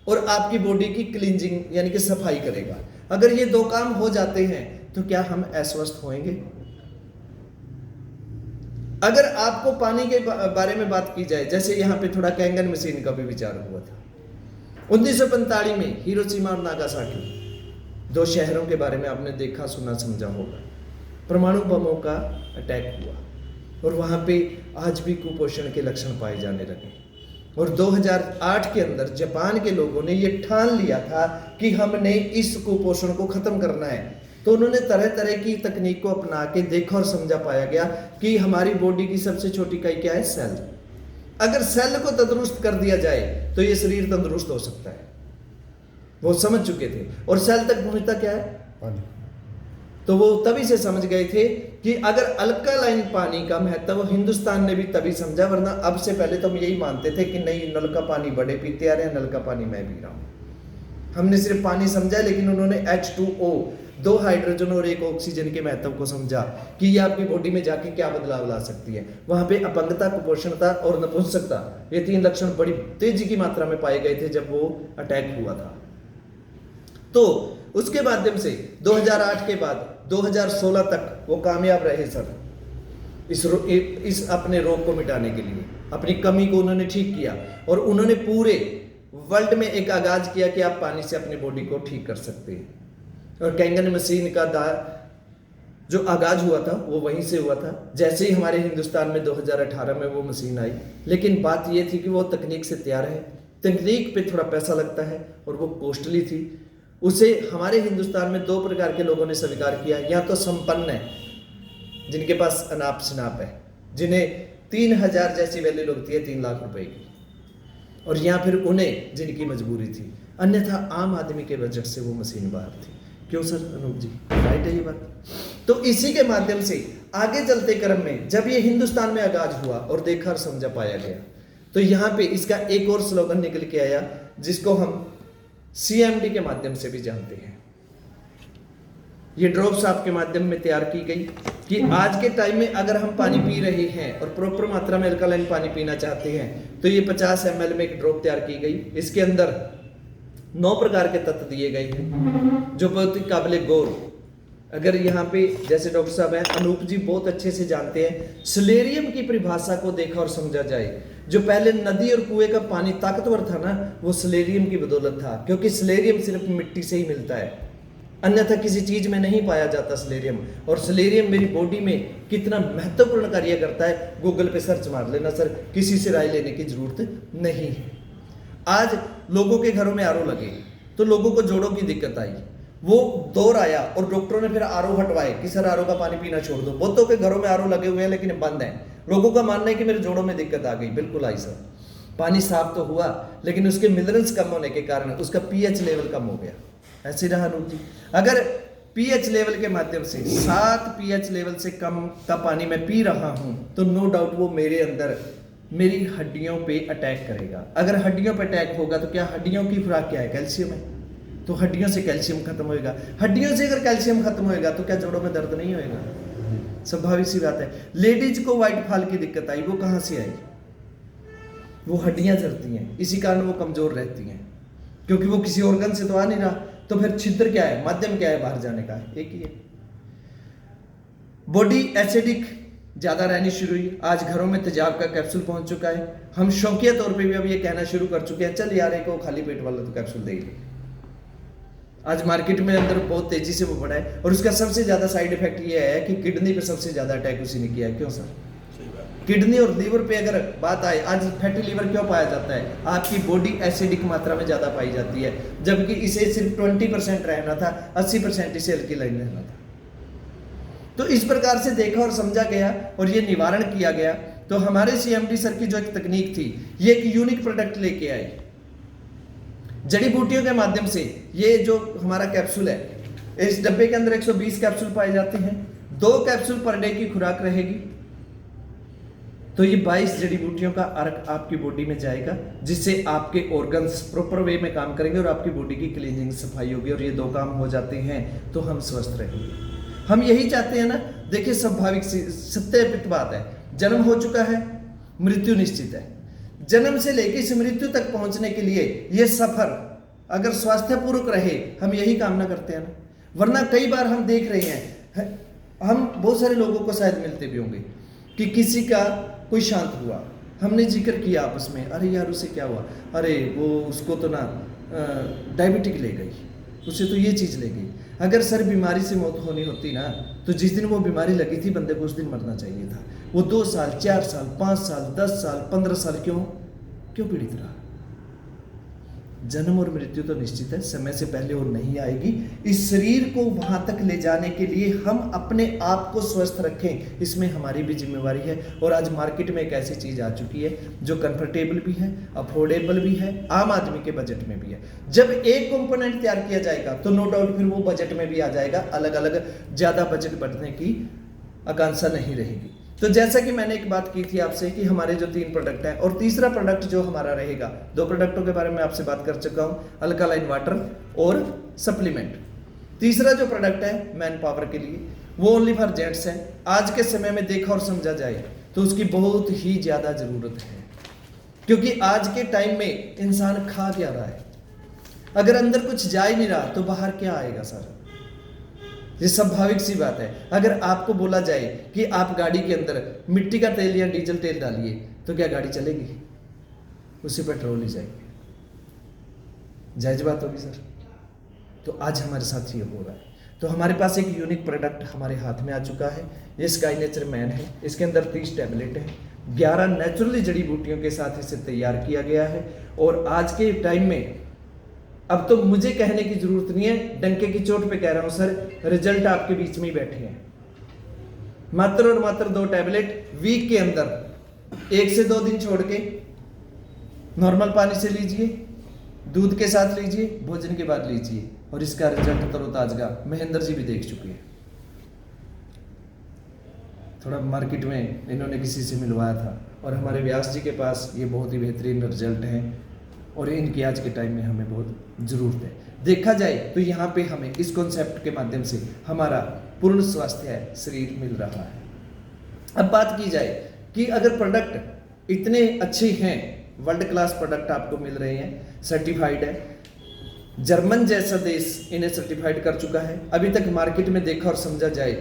और आपकी बॉडी की क्लींजिंग यानी कि सफाई करेगा। अगर ये 2 काम हो जाते हैं तो क्या हम अस्वस्थ होंगे? अगर आपको पानी के बारे में बात की जाए, जैसे यहां पे थोड़ा कैंगन मशीन का भी विचार हुआ था 1945 में, हिरोशिमा और नागासाकी 2 शहरों के बारे में आपने देखा सुना समझा होगा। परमाणु बमों का अटैक हुआ और वहां पे आज भी कुपोषण के लक्षण पाए जाने लगे। और 2008 के अंदर जापान के लोगों ने ये ठान लिया था कि हमने इस कुपोषण को खत्म करना है। तो उन्होंने तरह तरह की तकनीक को अपना के देखा और समझा पाया गया कि हमारी बॉडी की सबसे छोटी इकाई क्या है? सेल। अगर सेल को तंदुरुस्त कर दिया जाए तो ये शरीर तंदुरुस्त हो सकता है। वो समझ चुके थे। और सेल तक पहुंचता क्या है? पानी। तो वो तभी से समझ गए थे कि अगर अल्कालाइन पानी का महत्व हिंदुस्तान ने भी तभी समझा, वरना अब से पहले तो हम यही मानते थे कि नहीं, नल का पानी बड़े पीते आ रहे हैं, नल का पानी मैं पी रहा हूं। हमने सिर्फ पानी समझा, लेकिन उन्होंने H2O 2 हाइड्रोजन और 1 ऑक्सीजन के महत्व को समझा कि ये आपकी बॉडी में जाके क्या बदलाव ला सकती है। वहां पे अपंगता, कुपोषणता और नपुंसकता, ये 3 लक्षण बड़ी तेजी की मात्रा में पाए गए थे जब वो अटैक हुआ था। तो उसके माध्यम से 2008 के बाद 2016 तक वो कामयाब रहे सर इस अपने रोग को मिटाने के लिए। अपनी कमी को उन्होंने ठीक किया और उन्होंने पूरे वर्ल्ड में एक आगाज किया कि आप पानी से अपनी बॉडी को ठीक कर सकते हैं। और कैंगन मशीन का जो आगाज हुआ था वो वहीं से हुआ था। जैसे ही हमारे हिंदुस्तान में 2018 में वो मशीन आई, लेकिन बात ये थी कि वो तकनीक से तैयार है, तकनीक पे थोड़ा पैसा लगता है और वो कॉस्टली थी। उसे हमारे हिंदुस्तान में 2 प्रकार के लोगों ने स्वीकार किया। या तो संपन्न है, जिनके पास अनाप शनाप है, जिन्हें 3000 जैसी वैल्यू लगती है 3 लाख रुपए की, और या फिर उन्हें जिनकी मजबूरी थी। अन्यथा आम आदमी के बजट से वो मशीन बाहर थी। क्यों सर अनूप जी, राइट है ये बात? तो इसी के माध्यम से आगे चलते क्रम में जब ये हिंदुस्तान में आगाज हुआ और देखा और समझा पाया गया, तो यहाँ पे इसका एक और स्लोगन निकल के आया जिसको हम CMD के माध्यम से भी जानते हैं। ये ड्रॉप्स आपके माध्यम में तैयार की गई कि आज के टाइम में अगर हम पानी पी रहे हैं और प्रॉपर मात्रा में अल्कलाइन पानी पीना चाहते हैं तो ये 50 ml में एक ड्रॉप तैयार की गई। इसके अंदर 9 प्रकार के तत्व दिए गए हैं जो बहुत ही काबिल गौर अगर यहाँ पे जैसे डॉक्टर साहब हैं, अनूप जी बहुत अच्छे से जानते हैं, सलेरियम की परिभाषा को देखा और समझा जाए। जो पहले नदी और कुएं का पानी ताकतवर था ना, वो सलेरियम की बदौलत था, क्योंकि सलेरियम सिर्फ मिट्टी से ही मिलता है, अन्यथा किसी चीज में नहीं पाया जाता सलेरियम। और सलेरियम मेरी बॉडी में कितना महत्वपूर्ण कार्य करता है, गूगल पे सर्च मार लेना सर, किसी से राय लेने की जरूरत नहीं है। आज लोगों के घरों में आरओ लगे तो लोगों को जोड़ों की दिक्कत आई, वो दौर आया और डॉक्टरों ने फिर आरओ हटवाए कि सर आरओ का पानी पीना छोड़ दो। बहुतों के घरों में आरओ लगे हुए हैं लेकिन बंद है। लोगों का मानना है कि मेरे जोड़ों में दिक्कत आ गई, बिल्कुल आई सर। पानी साफ तो हुआ लेकिन उसके मिनरल्स कम होने के कारण उसका पीएच लेवल कम हो गया। ऐसे रहा अनूप जी, अगर पीएच लेवल के माध्यम से 7 पीएच लेवल से कम का पानी मैं पी रहा हूं तो नो डाउट वो मेरे अंदर मेरी हड्डियों पे अटैक करेगा। अगर हड्डियों पे अटैक होगा तो क्या हड्डियों की खुराक क्या है? कैल्शियम है, तो हड्डियों से कैल्शियम खत्म होएगा। हड्डियों से अगर कैल्शियम खत्म होएगा तो क्या जोड़ों में दर्द नहीं होएगा? स्वाभाविक सी बात है। लेडीज को व्हाइट फॉल की दिक्कत आई, वो कहां से आई? वो हड्डियां जलती हैं, इसी कारण वो कमजोर रहती हैं, क्योंकि वो किसी ऑर्गन से तो आ नहीं रहा। तो फिर छिद्र क्या है, माध्यम क्या है बाहर जाने का? एक ही है। बॉडी एसिडिक ज्यादा रहनी शुरू हुई। आज घरों में तेजाब का कैप्सूल पहुंच चुका है। हम शौकिया तौर पे भी अब ये कहना शुरू कर चुके हैं, चल यार एक खाली पेट वाला तो कैप्सूल दे ही। आज मार्केट में अंदर बहुत तेजी से वो बढ़ा है और उसका सबसे ज्यादा साइड इफेक्ट ये है कि किडनी पे सबसे ज्यादा अटैक उसी ने किया है। क्यों सर? किडनी और लीवर पे अगर बात आए, आज फैटी लीवर क्यों पाया जाता है? आपकी बॉडी एसिडिक मात्रा में ज्यादा पाई जाती है, जबकि इसे सिर्फ 20% रहना था, 80% इसे हल्की लाइन रहना था। तो इस प्रकार से देखा और समझा गया और ये निवारण किया गया। तो हमारे सीएमडी सर की जो एक तकनीक थी, ये एक यूनिक प्रोडक्ट लेके आए जड़ी बूटियों के माध्यम से। ये जो हमारा कैप्सूल है, इस डब्बे के अंदर 120 कैप्सूल पाए जाते हैं। 2 कैप्सूल पर डे की खुराक रहेगी, तो ये 22 जड़ी बूटियों का अर्क आपकी बॉडी में जाएगा, जिससे आपके ऑर्गन्स प्रॉपर वे में काम करेंगे और आपकी बॉडी की क्लीनिंग सफाई होगी। और ये 2 काम हो जाते हैं तो हम स्वस्थ रहेंगे। हम यही चाहते हैं ना। देखिए स्वाभाविक सत्यापित बात है, जन्म हो चुका है, मृत्यु निश्चित है। जन्म से लेकर इस मृत्यु तक पहुंचने के लिए ये सफर अगर स्वास्थ्यपूर्वक रहे, हम यही कामना करते हैं ना। वरना कई बार हम देख रहे हैं, हम बहुत सारे लोगों को शायद मिलते भी होंगे कि किसी का कोई शांत हुआ, हमने जिक्र किया आपस में, अरे यार उसे क्या हुआ, अरे वो उसको तो ना डायबिटिक ले गई, उसे तो ये चीज़ ले गई। अगर सर बीमारी से मौत होनी होती ना, तो जिस दिन वो बीमारी लगी थी बंदे को उस दिन मरना चाहिए था। वो 2 साल 4 साल 5 साल 10 साल 15 साल क्यों पीड़ित रहा? जन्म और मृत्यु तो निश्चित है, समय से पहले और नहीं आएगी। इस शरीर को वहां तक ले जाने के लिए हम अपने आप को स्वस्थ रखें, इसमें हमारी भी जिम्मेवारी है। और आज मार्केट में एक ऐसी चीज आ चुकी है जो कंफर्टेबल भी है, अफोर्डेबल भी है, आम आदमी के बजट में भी है। जब एक कंपोनेंट तैयार किया जाएगा तो नो डाउट फिर वो बजट में भी आ जाएगा। अलग अलग ज्यादा बजट बढ़ने की आकांक्षा नहीं रहेगी। तो जैसा कि मैंने एक बात की थी आपसे कि हमारे जो 3 प्रोडक्ट हैं, और तीसरा प्रोडक्ट जो हमारा रहेगा, 2 प्रोडक्टों के बारे में आपसे बात कर चुका हूं, अल्कालाइन वाटर और सप्लीमेंट। तीसरा जो प्रोडक्ट है मैन पावर के लिए, वो ओनली फॉर जेंट्स है। आज के समय में देखा और समझा जाए तो उसकी बहुत ही ज्यादा जरूरत है, क्योंकि आज के टाइम में इंसान खा क्या रहा है? अगर अंदर कुछ जा ही नहीं रहा तो बाहर क्या आएगा सर? ये स्वाभाविक सी बात है। अगर आपको बोला जाए कि आप गाड़ी के अंदर मिट्टी का तेल या डीजल तेल डालिए तो क्या गाड़ी चलेगी? उसी पेट्रोल ही जाएगी। जायज बात होगी सर। तो आज हमारे साथ ये हो रहा है। तो हमारे पास एक यूनिक प्रोडक्ट हमारे हाथ में आ चुका है। ये स्काई नेचर मैन है। इसके अंदर 30 टैबलेट है, 11 नेचुरली जड़ी बूटियों के साथ इसे तैयार किया गया है। और आज के टाइम में अब तो मुझे कहने की जरूरत नहीं है, डंके की चोट पे कह रहा हूं सर, रिजल्ट आपके बीच में ही बैठे हैं। मात्र और मात्र 2 टैबलेट वीक के अंदर 1 से 2 दिन छोड़ के नॉर्मल पानी से लीजिए, दूध के साथ लीजिए, भोजन के बाद लीजिए, और इसका रिजल्ट तरोताजा महेंद्र जी भी देख चुके हैं। थोड़ा मार्केट में इन्होंने किसी से मिलवाया था और हमारे व्यास जी के पास ये बहुत ही बेहतरीन रिजल्ट हैं और इनकी आज के टाइम में हमें बहुत ज़रूरत है। देखा जाए तो यहाँ पे हमें इस कॉन्सेप्ट के माध्यम से हमारा पूर्ण स्वास्थ्य शरीर मिल रहा है। अब बात की जाए कि अगर प्रोडक्ट इतने अच्छे हैं, वर्ल्ड क्लास प्रोडक्ट आपको मिल रहे हैं, सर्टिफाइड है, जर्मन जैसा देश इन्हें सर्टिफाइड कर चुका है। अभी तक मार्केट में देखा और समझा जाए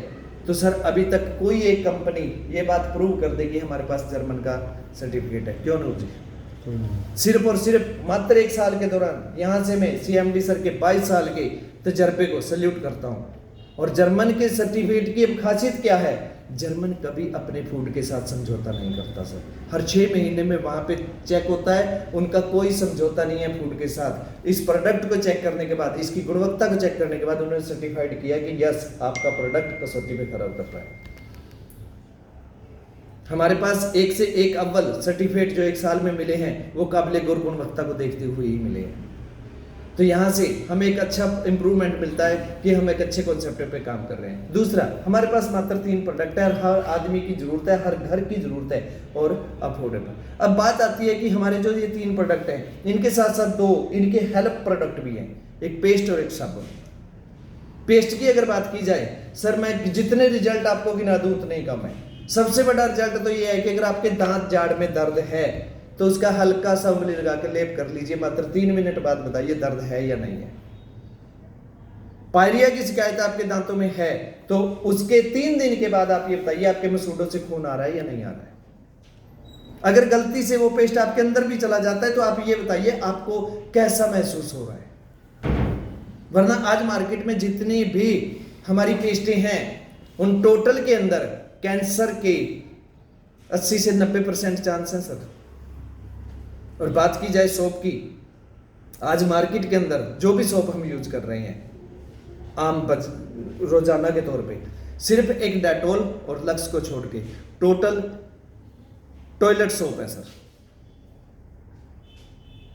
तो सर अभी तक कोई एक कंपनी ये बात प्रूव कर देगी हमारे पास जर्मन का सर्टिफिकेट है, क्यों नहीं जी? सिर्फ और सिर्फ मात्र 1 साल के दौरान यहाँ से मैं CMD सर के 22 साल के तजर्बे को सल्यूट करता हूँ। और जर्मन के सर्टिफिकेट की खासियत क्या है? जर्मन कभी अपने फूड के साथ समझौता नहीं करता सर। हर 6 महीने में वहाँ पे चेक होता है, उनका कोई समझौता नहीं है फूड के साथ। इस प्रोडक्ट को चेक करने के बाद, इसकी गुणवत्ता को चेक करने के बाद उन्होंने सर्टिफाइड किया कि यस आपका प्रोडक्ट कसौटी पे खरा उतर रहा है। हमारे पास एक से एक अव्वल सर्टिफिकेट जो 1 साल में मिले हैं वो काबिल गौर गुणवत्ता को देखते हुए ही मिले हैं। तो यहाँ से हमें एक अच्छा इंप्रूवमेंट मिलता है कि हम एक अच्छे कॉन्सेप्ट पे काम कर रहे हैं। दूसरा, हमारे पास मात्र 3 प्रोडक्ट है, हर आदमी की जरूरत है, हर घर की जरूरत है और अफोर्डेबल। अब बात आती है कि हमारे जो ये 3 प्रोडक्ट हैं इनके साथ साथ 2 इनके हेल्प प्रोडक्ट भी हैं, एक पेस्ट और एक साबुन। पेस्ट की अगर बात की जाए सर, मैं जितने रिजल्ट आपको गिना दूं उतने ही कम है। सबसे बड़ा रिजल्ट तो ये है कि अगर आपके दांत जाड़ में दर्द है तो उसका हल्का सा उंगली लगा के लेप कर लीजिए, मात्र 3 मिनट बाद बताइए दर्द है या नहीं है। पायरिया की शिकायत आपके दांतों में है तो उसके 3 दिन के बाद आप ये बताइए आपके मसूड़ों से खून आ रहा है या नहीं आ रहा है। अगर गलती से वो पेस्ट आपके अंदर भी चला जाता है तो आप ये बताइए आपको कैसा महसूस हो रहा है। वरना आज मार्केट में जितनी भी हमारी पेस्टें हैं उन टोटल के अंदर कैंसर के 80 से 90% चांस हैं सर। और बात की जाए सोप की, आज मार्केट के अंदर जो भी सोप हम यूज कर रहे हैं आम रोजाना के तौर पे, सिर्फ एक डेटोल और लक्स को छोड़ के टोटल टॉयलेट सोप है सर,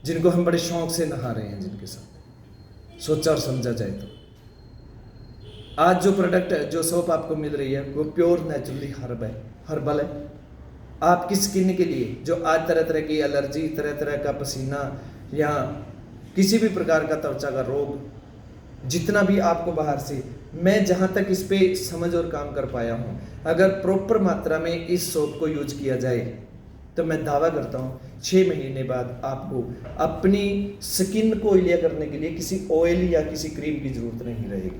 जिनको हम बड़े शौक से नहा रहे हैं, जिनके साथ सोचा और समझा जाए तो आज जो प्रोडक्ट है, जो सोप आपको मिल रही है वो प्योर नेचुरली हर्बल है। आपकी स्किन के लिए जो आज तरह तरह की एलर्जी, तरह तरह का पसीना या किसी भी प्रकार का त्वचा का रोग जितना भी आपको बाहर से, मैं जहां तक इस पे समझ और काम कर पाया हूं, अगर प्रॉपर मात्रा में इस सोप को यूज किया जाए तो मैं दावा करता हूं 6 महीने बाद आपको अपनी स्किन को ऑयलिया करने के लिए किसी ऑयल या किसी क्रीम की जरूरत नहीं रहेगी।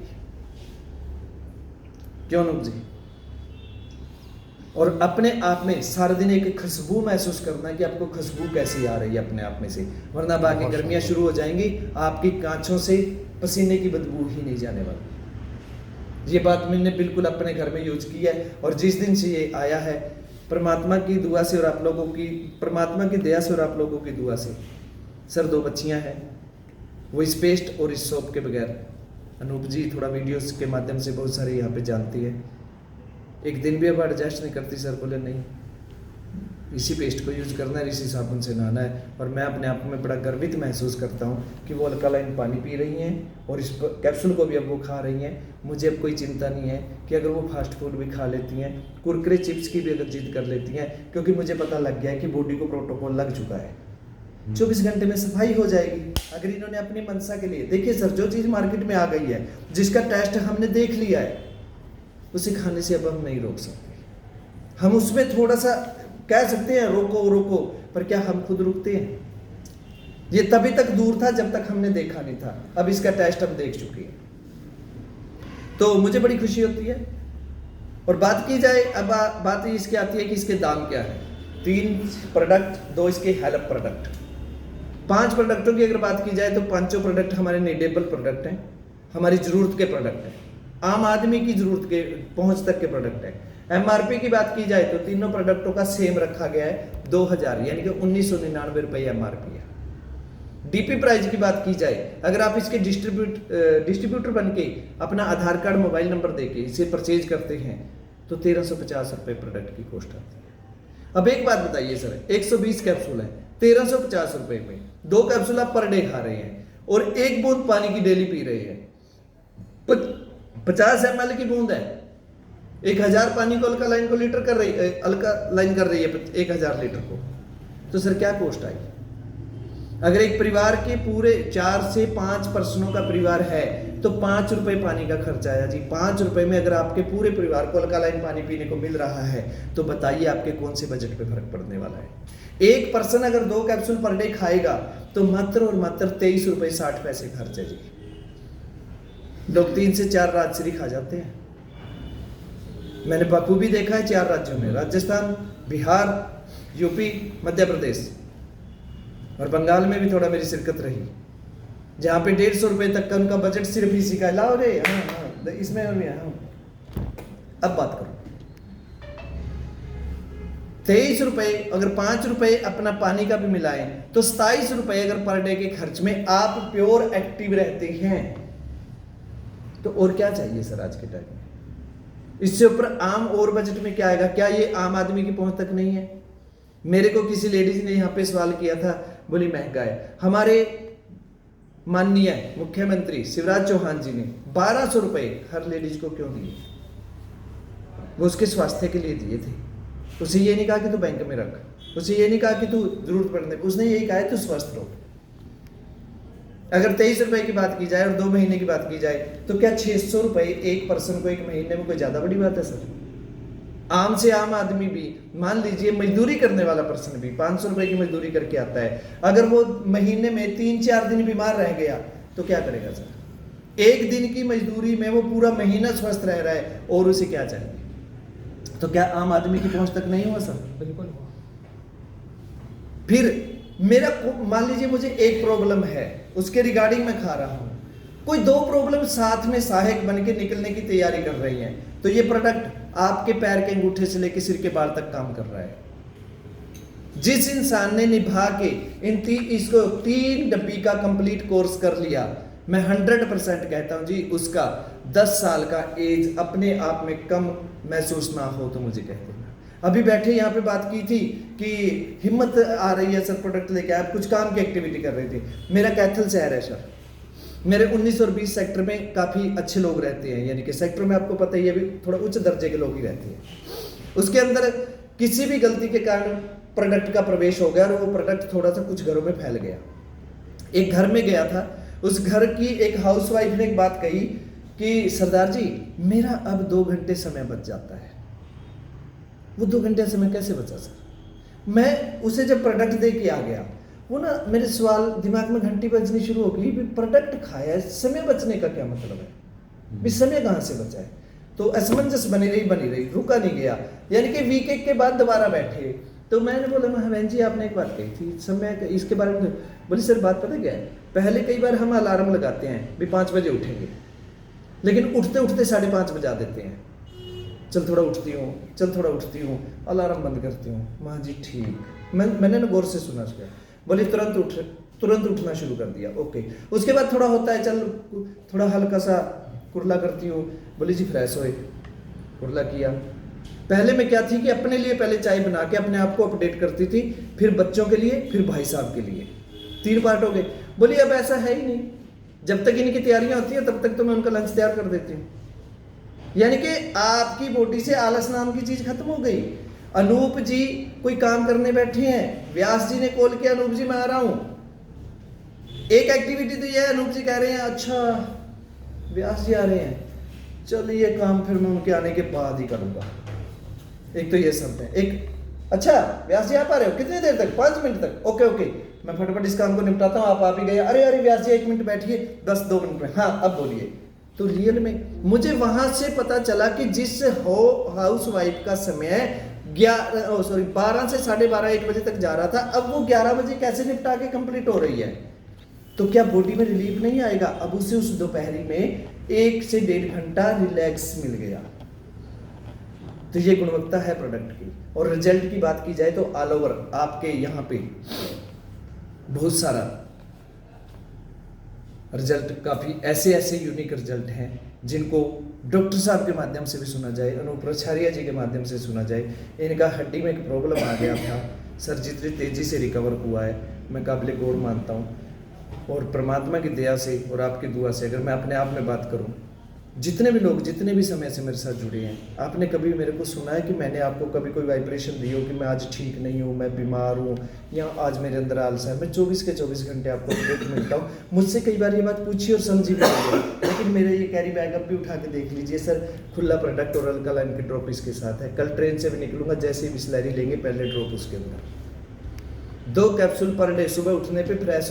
क्यों अनुप जी? और अपने आप में सारा दिन एक खुशबू महसूस करना कि आपको खुशबू कैसी आ रही है अपने आप में से, वरना बाकी गर्मियां शुरू हो जाएंगी, आपकी कांचों से पसीने की बदबू ही नहीं जाने वाली। ये बात मैंने बिल्कुल अपने घर में यूज की है और जिस दिन से ये आया है, परमात्मा की दुआ से और आप लोगों की, परमात्मा की दया से और आप लोगों की दुआ से सर 2 बच्चियां हैं, वो इस पेस्ट और इस सोप के बगैर, अनूप जी थोड़ा वीडियोस के माध्यम से बहुत सारे यहाँ पे जानती है, एक दिन भी अब एडजस्ट नहीं करती सर। बोले नहीं, इसी पेस्ट को यूज करना है, इसी साबुन से नहाना है। और मैं अपने आप में बड़ा गर्वित महसूस करता हूँ कि वो अल्कालाइन पानी पी रही हैं और इस कैप्सूल को भी अब वो खा रही हैं। मुझे अब कोई चिंता नहीं है कि अगर वो फास्ट फूड भी खा लेती हैं, कुरकुरे चिप्स की भी अगर जिद कर लेती हैं, क्योंकि मुझे पता लग गया है कि बॉडी को प्रोटोकॉल लग चुका है, 24 घंटे में सफाई हो जाएगी। अगर इन्होंने अपनी मनसा के लिए, देखिए सर, जो चीज़ मार्केट में आ गई है, जिसका टेस्ट हमने देख लिया है, उसे खाने से अब हम नहीं रोक सकते। हम उसमें थोड़ा सा कह सकते हैं रोको रोको, पर क्या हम खुद रुकते हैं? ये तभी तक दूर था जब तक हमने देखा नहीं था, अब इसका टेस्ट हम देख चुके हैं, तो मुझे बड़ी खुशी होती है। और बात की जाए, अब बात इसकी आती है कि इसके दाम क्या है। 3 प्रोडक्ट, 2 इसके हेल्प प्रोडक्ट, 5 प्रोडक्टों की अगर बात की जाए तो 5 प्रोडक्ट हमारे नीडेबल प्रोडक्ट हैं, हमारी जरूरत के प्रोडक्ट हैं, आम आदमी की जरूरत के पहुंच तक के प्रोडक्ट है। एमआरपी की बात की जाए तो तीनों प्रोडक्टों का सेम रखा गया है 2000, यानी कि 1999 रुपये एमआरपी है। डीपी प्राइस की बात की जाए, अगर आप इसके डिस्ट्रीब्यूटर बन के अपना आधार कार्ड, मोबाइल नंबर देके इसे परचेज करते हैं तो 1350 रुपये प्रोडक्ट की कॉस्ट आती है। अब एक बात बताइए सर, 120 कैप्सूल है, 1350 रुपये में 2 कैप्सूल आप पर डे खा रहे हैं और 1 बूंद पानी की डेली पी रहे हैं, 50 ml की बूंद है, 1000 पानी को अल्कालाइन को लीटर कर रही है, अल्कालाइन कर रही है 1000 लीटर को, तो सर क्या कॉस्ट आई? अगर एक परिवार के पूरे 4 से 5 पर्सनों का परिवार है तो 5 रुपए पानी का खर्चा आया जी। 5 रुपए में अगर आपके पूरे परिवार को अल्कालाइन पानी पीने को मिल रहा है तो बताइए आपके कौन से बजट पे फर्क पड़ने वाला है। एक पर्सन अगर 2 कैप्सूल पर डे खाएगा तो मात्र और मात्र 23 रुपये 60 पैसे खर्च है जी। लोग 3 से 4 राजश्री खा जाते हैं। मैंने बखूबी देखा है 4 राज्यों में, राजस्थान, बिहार, यूपी, मध्य प्रदेश और बंगाल में भी थोड़ा मेरी शिरकत रही, जहाँ पे 150 रुपये तक का उनका बजट सिर्फ इसी का। लाओ रे, हाँ इसमें और हाँ। अब बात करो 23 रुपये, अगर 5 रुपये अपना पानी का भी मिलाएं तो 27 रुपये अगर पर डे के खर्च में आप प्योर एक्टिव रहते हैं तो और क्या चाहिए सर आज के टाइम में। इससे ऊपर आम और बजट में क्या आएगा? क्या ये आम आदमी की पहुंच तक नहीं है? मेरे को किसी लेडीज ने यहाँ पे सवाल किया था, बोली महंगा है। हमारे माननीय मुख्यमंत्री शिवराज चौहान जी ने 1200 रुपये हर लेडीज को क्यों दिए? वो उसके स्वास्थ्य के लिए दिए थे। उसे ये नहीं कहा कि तू बैंक में रख, उसे ये नहीं कहा कि तू जरूरत पड़ने, उसने यही कहा है तू स्वस्थ रहो। अगर 23 रुपए की बात की जाए और 2 महीने की बात की जाए तो क्या 600 रुपए एक पर्सन को एक महीने में कोई ज्यादा बड़ी बात है सर? आम से आम आदमी भी, मान लीजिए मजदूरी करने वाला पर्सन भी 500 रुपए की मजदूरी करके आता है, अगर वो महीने में 3-4 दिन बीमार रह गया तो क्या करेगा सर? एक दिन की मजदूरी में वो पूरा महीना स्वस्थ रह रहा है और उसे क्या चाहिए? तो क्या आम आदमी की पहुंच तक नहीं हुआ सर? बिल्कुल। फिर मेरा मान लीजिए मुझे एक प्रॉब्लम है, उसके रिगार्डिंग मैं खा रहा हूं, कोई 2 प्रॉब्लम साथ में सहायक बन के निकलने की तैयारी कर रही हैं, तो ये प्रोडक्ट आपके पैर के अंगूठे से लेकर सिर के बाल तक काम कर रहा है। जिस इंसान ने निभा के इसको 3 डब्बी का कंप्लीट कोर्स कर लिया, मैं 100% कहता हूं जी, उसका 10 साल का एज अपने आप में कम महसूस ना हो तो मुझे कह देना। अभी बैठे यहाँ पे बात की थी कि हिम्मत आ रही है सर प्रोडक्ट लेके, आप कुछ काम की एक्टिविटी कर रहे थे। मेरा कैथल शहर है सर, मेरे 19 और 20 सेक्टर में काफ़ी अच्छे लोग रहते हैं, यानी कि सेक्टर में आपको पता ही है भी थोड़ा उच्च दर्जे के लोग ही रहते हैं। उसके अंदर किसी भी गलती के कारण प्रोडक्ट का प्रवेश हो गया और वो प्रोडक्ट थोड़ा सा कुछ घरों में फैल गया। एक घर में गया था, उस घर की एक हाउसवाइफ ने एक बात कही कि सरदार जी मेरा अब 2 घंटे समय बच जाता है। वो 2 घंटे समय कैसे बचा सर? मैं उसे जब प्रोडक्ट दे के आ गया, वो ना मेरे सवाल दिमाग में घंटी बजनी शुरू हो गई, प्रोडक्ट खाया है, समय बचने का क्या मतलब है? भी समय कहाँ से बचा है? तो असमंजस बनी रही, रुका नहीं गया। यानी कि वीक के बाद दोबारा बैठे तो मैंने बोला बहन जी आपने एक बात कही थी समय इसके बारे में। बोली सर बात पता क्या है, पहले कई बार हम अलार्म लगाते हैं भी 5 बजे उठेंगे, लेकिन उठते उठते 5:30 बजा देते हैं। चल थोड़ा उठती हूँ, अलार्म बंद करती हूँ। माँ जी ठीक, मैंने ना गौर से सुना उसका। बोली तुरंत उठना शुरू कर दिया। ओके, उसके बाद थोड़ा होता है, चल थोड़ा हल्का सा कुर्ला करती हूँ। बोली जी फ्रेश होए, कुर्ला किया। पहले मैं क्या थी कि अपने लिए पहले चाय बना के अपने आप को अपडेट करती थी, फिर बच्चों के लिए, फिर भाई साहब के लिए, 3 पार्ट हो गए। बोली अब ऐसा है ही नहीं, जब तक इनकी तैयारियां होती हैं तब तक तो मैं उनका लंच तैयार कर देती हूँ। यानी कि आपकी बॉडी से आलस नाम की चीज खत्म हो गई। अनूप जी कोई काम करने बैठे हैं, व्यास जी ने कॉल किया, अनूप जी मैं आ रहा हूं। एक एक्टिविटी तो यह है, अनूप जी कह रहे हैं अच्छा व्यास जी आ रहे हैं, चलिए काम फिर मैं उनके आने के बाद ही करूंगा। एक तो ये सब है। एक अच्छा व्यास जी आप आ रहे हो, कितनी देर तक? 5 मिनट तक। ओके मैं फटाफट इस काम को निपटाता हूँ, आप ही गए। अरे व्यास जी 1 मिनट बैठिए, 2 मिनट में। हाँ अब बोलिए। तो रियल में मुझे वहां से पता चला कि जिस हाउस वाइफ का समय 12 से 12:30 1 बजे तक जा रहा था, अब वो 11 बजे कैसे निपटा के कंप्लीट हो रही है। तो क्या बॉडी में रिलीफ नहीं आएगा? अब उसे उस दोपहरी में 1 से 1.5 घंटा रिलैक्स मिल गया। तो ये गुणवत्ता है प्रोडक्ट की। और रिजल्ट की बात की जाए तो ऑल ओवर आपके यहाँ पे बहुत सारा रिजल्ट, काफ़ी ऐसे यूनिक रिजल्ट हैं जिनको डॉक्टर साहब के माध्यम से भी सुना जाए, अनूप रछारिया जी के माध्यम से सुना जाए। इनका हड्डी में एक प्रॉब्लम आ गया था सर, जितनी तेज़ी से रिकवर हुआ है मैं काबिल गौर मानता हूँ। और परमात्मा की दया से और आपकी दुआ से, अगर मैं अपने आप में बात करूँ, जितने भी लोग जितने भी समय से मेरे साथ जुड़े हैं, आपने कभी मेरे को सुना है कि मैंने आपको कभी कोई वाइब्रेशन दी हो कि मैं आज ठीक नहीं हूँ, मैं बीमार हूँ, या आज मेरे अंदर आलस है? मैं 24 के 24 घंटे आपको अपडेट मिलता हूँ। मुझसे कई बार ये बात पूछी और समझी भी नहीं है, लेकिन मेरे ये कैरी बैग अब भी उठा के देख लीजिए सर, खुला प्रोडक्ट और अल्कालाइन की ड्रॉप इसके साथ है। कल ट्रेन से भी निकलूंगा, जैसे ही बिस्लरी लेंगे पहले ड्रॉप उसके अंदर। 2 कैप्सूल पर डे, सुबह उठने पे, फ्रेश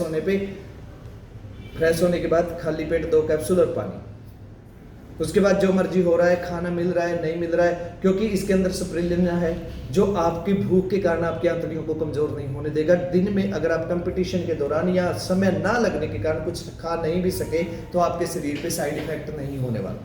होने के बाद खाली पेट 2 कैप्सूल और पानी। उसके बाद जो मर्जी हो रहा है, खाना मिल रहा है नहीं मिल रहा है, क्योंकि इसके अंदर स्पिरुलिना है जो आपकी भूख के कारण आपकी आंतड़ियों को कमजोर नहीं होने देगा। दिन में अगर आप कंपटीशन के दौरान या समय ना लगने के कारण कुछ खा नहीं भी सके तो आपके शरीर पे साइड इफेक्ट नहीं होने वाला।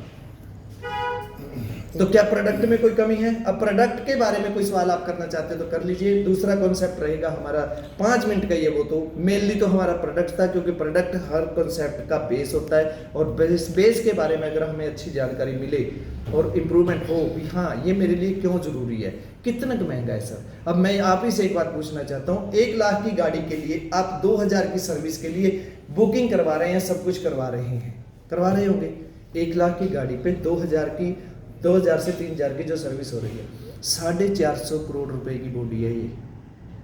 तो क्या प्रोडक्ट में कोई कमी है? अब प्रोडक्ट के बारे में कोई सवाल आप करना चाहते हो तो कर लीजिए। दूसरा कॉन्सेप्ट रहेगा हमारा 5 मिनट का, ये वो तो मेनली तो हमारा प्रोडक्ट था, क्योंकि प्रोडक्ट हर कॉन्सेप्ट का बेस होता है और बेस के बारे में अगर हमें अच्छी जानकारी मिले और इम्प्रूवमेंट हो भी, हाँ ये मेरे लिए क्यों ज़रूरी है, कितना महंगा है सर। अब मैं आप ही से एक बात पूछना चाहता हूँ, 1 लाख की गाड़ी के लिए आप 2000 की सर्विस के लिए बुकिंग करवा रहे हैं, सब कुछ करवा रहे होंगे। 1 लाख की गाड़ी पे 2000 से 3000 की जो सर्विस हो रही है, 450 करोड़ रुपए की बॉडी है ये।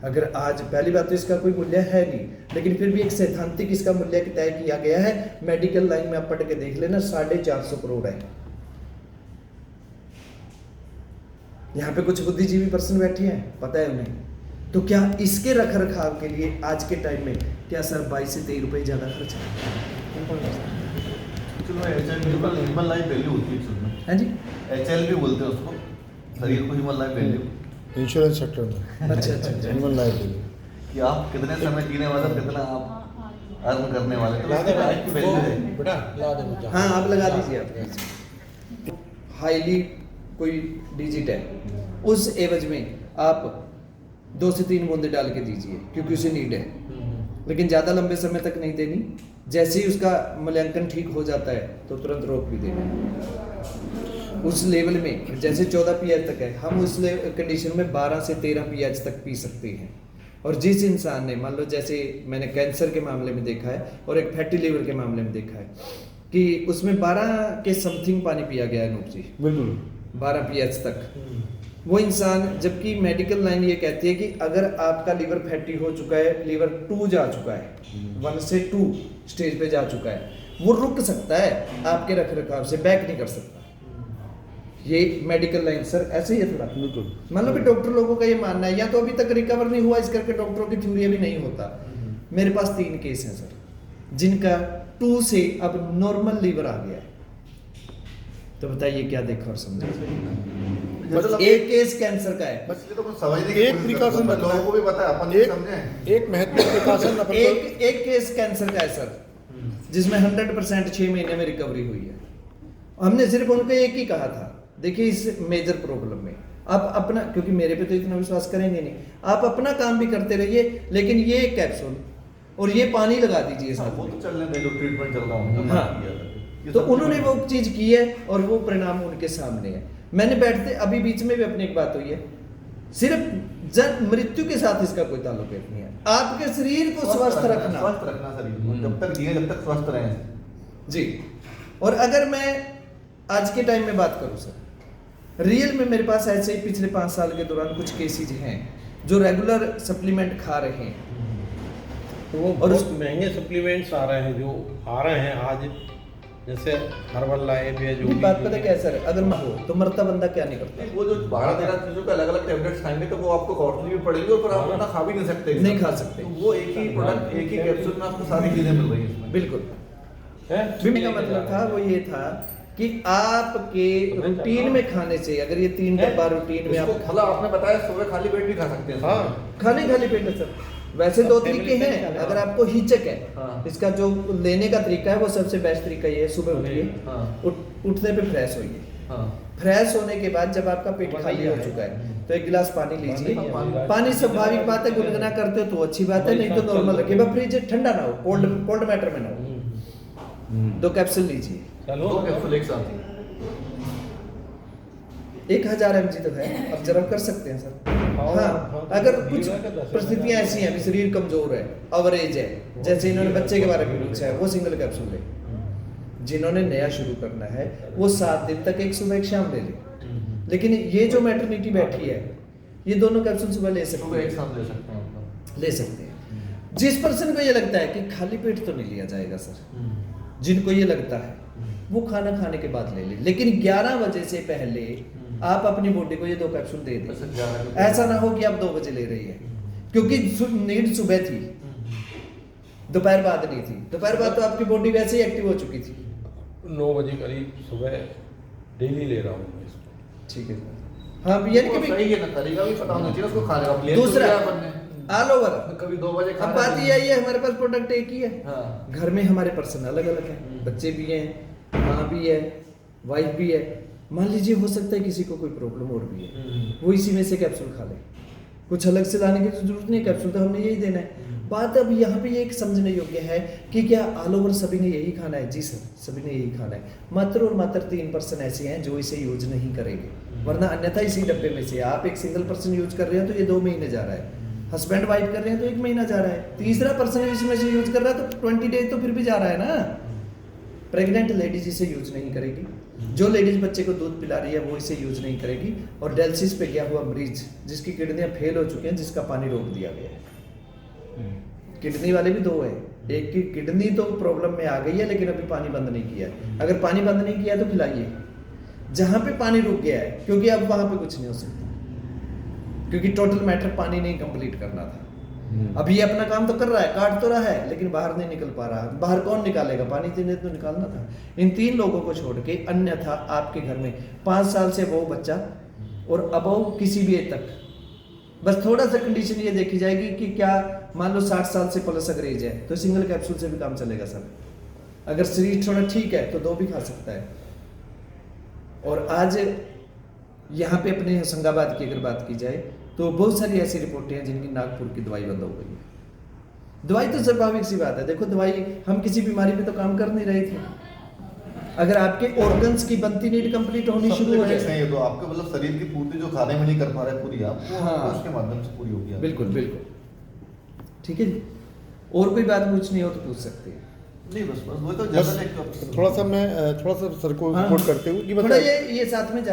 अगर आज पहली बात तो इसका कोई मूल्य है नहीं, लेकिन फिर भी एक सैद्धांतिक इसका मूल्य तय किया गया है। मेडिकल लाइन में आप पढ़ के देख लेना, 450 करोड़ है। यहाँ पे कुछ बुद्धिजीवी पर्सन बैठे हैं, पता है उन्हें। तो क्या इसके रख रखाव के लिए आज के टाइम में क्या सर 22 से 23 रुपए ज्यादा खर्च है? ह्यूमन लाइफ वैल्यू होती है उसमें। हाँ जी, HLV बोलते हैं उसको, शरीर को human life value. Insurance sector में अच्छा ह्यूमन लाइफ वैल्यू कि आप कितने समय जीने वाले, कितना आप अर्न करने वाले, तो ला दे उसकी लाइफ की वैल्यू है। बेटा, ला दे मुझे। हाँ आप लगा दीजिए। आप हाईली कोई डिजिट है, उस एवज में आप 2 से 3 बूंदे डाल के दीजिए, क्योंकि उसे नीड है, लेकिन ज़्यादा लंबे समय तक नहीं देनी। जैसे ही उसका मूल्यांकन ठीक हो जाता है तो तुरंत रोक भी देना। उस लेवल में जैसे 14 pH तक है, हम उस कंडीशन में 12 से 13 pH तक पी सकते हैं। और जिस इंसान ने, मान लो जैसे मैंने कैंसर के मामले में देखा है और एक फैटी लीवर के मामले में देखा है कि उसमें 12 के समथिंग पानी पिया गया है, नूप जी, बिल्कुल 12 pH तक वो इंसान। जबकि मेडिकल लाइन ये कहती है कि अगर आपका लीवर फैटी हो चुका है, लीवर 2 जा चुका है, 1 से 2 स्टेज पे जा चुका है, वो रुक सकता है, आपके रख रखाव से बैक नहीं कर सकता। ये मेडिकल लाइन सर ऐसे ही है थोड़ा। बिल्कुल मान लो कि डॉक्टर लोगों का ये मानना है, या तो अभी तक रिकवर नहीं हुआ, इस करके डॉक्टरों की थ्योरी भी नहीं होता। मेरे पास 3 केस हैं सर, जिनका 2 से अब नॉर्मल लीवर आ गया है। तो बताइए क्या देखा और समझा। मतलब एक केस कैंसर का है, बस ये तो कुछ समझने की एक कोशिश प्रिकॉशन करता हूं, लोगों को भी पता है, अपन नहीं समझे। एक महत्वपूर्ण प्रिकॉशन अपन को एक केस कैंसर का है सर, जिसमें 100% 6 महीने में रिकवरी हुई है। हमने सिर्फ उनको एक ही कहा था, देखिए इस मेजर प्रॉब्लम में आप अपना, क्योंकि मेरे पे तो इतना विश्वास करेंगे नहीं, आप अपना काम भी करते रहिए, लेकिन ये कैप्सूल और ये पानी लगा दीजिए साथ वो में। तो चलने दे, जो ट्रीटमेंट चल रहा हूँ। हाँ। तो उन्होंने वो चीज की है और वो परिणाम उनके सामने है। मैंने बैठते अभी बीच में भी अपनी एक बात हुई है, सिर्फ मृत्यु के साथ इसका कोई ताल्लुक नहीं है। आपके शरीर को स्वस्थ रखना शरीर को, जब तक जिए जब तक स्वस्थ रहें जी। और अगर मैं आज के टाइम में बात करूं सर, रियल में मेरे पास ऐसे ही पिछले 5 साल के दौरान कुछ केसेज हैं जो रेगुलर सप्लीमेंट खा रहे हैं। तो वो और बहुत महंगे सप्लीमेंट्स आ रहे हैं, जो आ रहे हैं आज, जैसे हर्बल लाइफ या जो ये बात पता क्या है सर, अगर मैं हो तो मरता बंदा क्या नहीं करता। वो जो 12-13 चीजों के अलग अलग टैबलेट्स खाएंगे तो वो आपको कॉस्टली भी पड़ेगी और फिर आप उतना खा भी नहीं सकते। नहीं खा सकते। तो वो एक ही प्रोडक्ट, एक ही कैप्सूल में आपको सारी चीजें मिल रही हैं इसमें। बिल्कुल। है बीमारी का मतलब था वो ये था कि आपके रूटीन में खाने से, अगर ये 3 डब्बा रूटीन में इसको आप मतलब आपने बताया सुबह खाली पेट भी खा सकते हैं। हाँ। खाने पेट है सर। वैसे 2 तरीके हैं, अगर आपको हिचक है, हाँ। इसका जो लेने का तरीका है वो सबसे बेस्ट तरीका ये है, सुबह उठिए, हाँ। उठने पे फ्रेश होइए। हाँ। फ्रेश होने के बाद जब आपका पेट खाली हो चुका है तो 1 गिलास पानी लीजिए। पानी- पानी स्वाभाविक बात है, गुनगुना करते हो तो अच्छी बात है, नहीं तो नॉर्मल रखिए, फ्रिज ठंडा ना हो, कोल्ड मैटर में ना हो। 2 कैप्सूल लीजिए, चलो 2 कैप्सूल एक साथ। 1000 mg तो है, अब जरा कर सकते हैं सर। हाँ, हाँ, अगर कुछ परिस्थितियां ऐसी हैं, अभी शरीर कमजोर है, अवरेज है, जैसे इन्होंने बच्चे के बारे में पूछा है, वो सिंगल कैप्सूल ले। जिन्होंने नया शुरू करना है वो 7 दिन तक एक सुबह एक शाम ले ले। लेकिन ये जो मैटरनिटी बैठी है, ये दोनों कैप्सूल सुबह ले सकते सुबह एक हैं, साथ ले सकते हैं आप। ले सकते हैं। जिस पर्सन को ये लगता है कि खाली पेट तो नहीं लिया जाएगा सर, जिनको ये लगता है वो खाना खाने के बाद ले ले, लेकिन 11 बजे से पहले आप अपनी बॉडी को ये 2 कैप्सूल दे दें। ऐसा ना हो कि आप 2 बजे ले रही है, क्योंकि नीड सुबह थी, दोपहर बाद नहीं थी। दोपहर बाद तो आपकी बॉडी वैसे ही एक्टिव हो चुकी थी। 9 बजे करीब सुबह डेली ले रहा हूँ मैं इसको। ठीक है। हाँ यानी वो कि सही है ना, तरीका भी पता होना चाहिए उसको खाने का। प्लेन दूसरा तो लिया अपन ने, ऑल ओवर। कभी 2 बजे अब खाना बात है। ये आई है, हमारे पास प्रोडक्ट एक ही है। हाँ। घर में हमारे पर्सन अलग अलग हैं, बच्चे भी हैं, माँ भी है, वाइफ भी है। मान लीजिए हो सकता है किसी को कोई प्रॉब्लम और भी है, वो इसी में से कैप्सूल खा ले, कुछ अलग से लाने की तो जरूरत नहीं, कैप्सूल तो हमने यही देना है। बात अब यहाँ पे ये एक समझने योग्य है कि क्या ऑल ओवर सभी ने यही खाना है? जी सर, सभी ने यही खाना है। मात्र और मात्र 3% ऐसे हैं जो इसे यूज नहीं करेंगे, वरना अन्यथा इसी डब्बे में से आप एक सिंगल पर्सन यूज कर रहे हैं तो ये 2 महीने जा रहा है, हस्बैंड वाइफ कर रहे हैं तो 1 महीना जा रहा है, तीसरा पर्सन इसमें से यूज कर रहा है तो 20 डेज तो फिर भी जा रहा है ना। प्रेग्नेंट लेडीज इसे यूज नहीं करेगी, जो लेडीज बच्चे को दूध पिला रही है वो इसे यूज नहीं करेगी, और डायलिसिस पे गया हुआ मरीज जिसकी किडनियां फेल हो चुकी हैं, जिसका पानी रोक दिया गया है। किडनी वाले भी 2 हैं, एक की किडनी तो प्रॉब्लम में आ गई है लेकिन अभी पानी बंद नहीं किया है। अगर पानी बंद नहीं किया तो खिलाइए जहां पे पानी रुक गया है, क्योंकि अब वहां पे कुछ नहीं हो सकता, क्योंकि टोटल मैटर पानी नहीं कंप्लीट करना था। अभी ये अपना काम तो कर रहा है, काट तो रहा है, लेकिन बाहर नहीं निकल पा रहा। बाहर कौन निकालेगा? पानी ने तो निकालना था। इन 3 लोगों को छोड़ के अन्यथा आपके घर में 5 साल से वो बच्चा और अबव किसी भी एज तक, बस थोड़ा सा कंडीशन ये देखी जाएगी कि क्या मान लो 60 साल से प्लस अगर एज है तो सिंगल कैप्सूल से भी काम चलेगा सर। अगर शरीर थोड़ा ठीक है तो 2 भी खा सकता है। और आज यहाँ पे अपने होशंगाबाद की अगर बात की जाए तो बहुत सारी ऐसी रिपोर्टें हैं जिनकी नागपुर की दवाई बंद हो गई है। दवाई तो स्वाभाविक सी बात है, देखो दवाई हम किसी बीमारी पे तो काम कर नहीं रहे थे। अगर आपके ऑर्गन्स की बनती नीड कंप्लीट होनी शुरू हो जैसे जाए, ये तो आपके मतलब शरीर की पूर्ति जो खाने में नहीं कर पा रहे पूरी आप, वो हाँ। उसके माध्यम से पूरी होगी। बिल्कुल बिल्कुल ठीक है जी। और कोई बात पूछनी हो तो पूछ सकते हैं। नहीं बस वो तो बस जनरल एक थोड़ा सा मैं थोड़ा सा सर को हाँ। रिपोर्ट करते हुए कि थोड़ा मतलब ये साथ में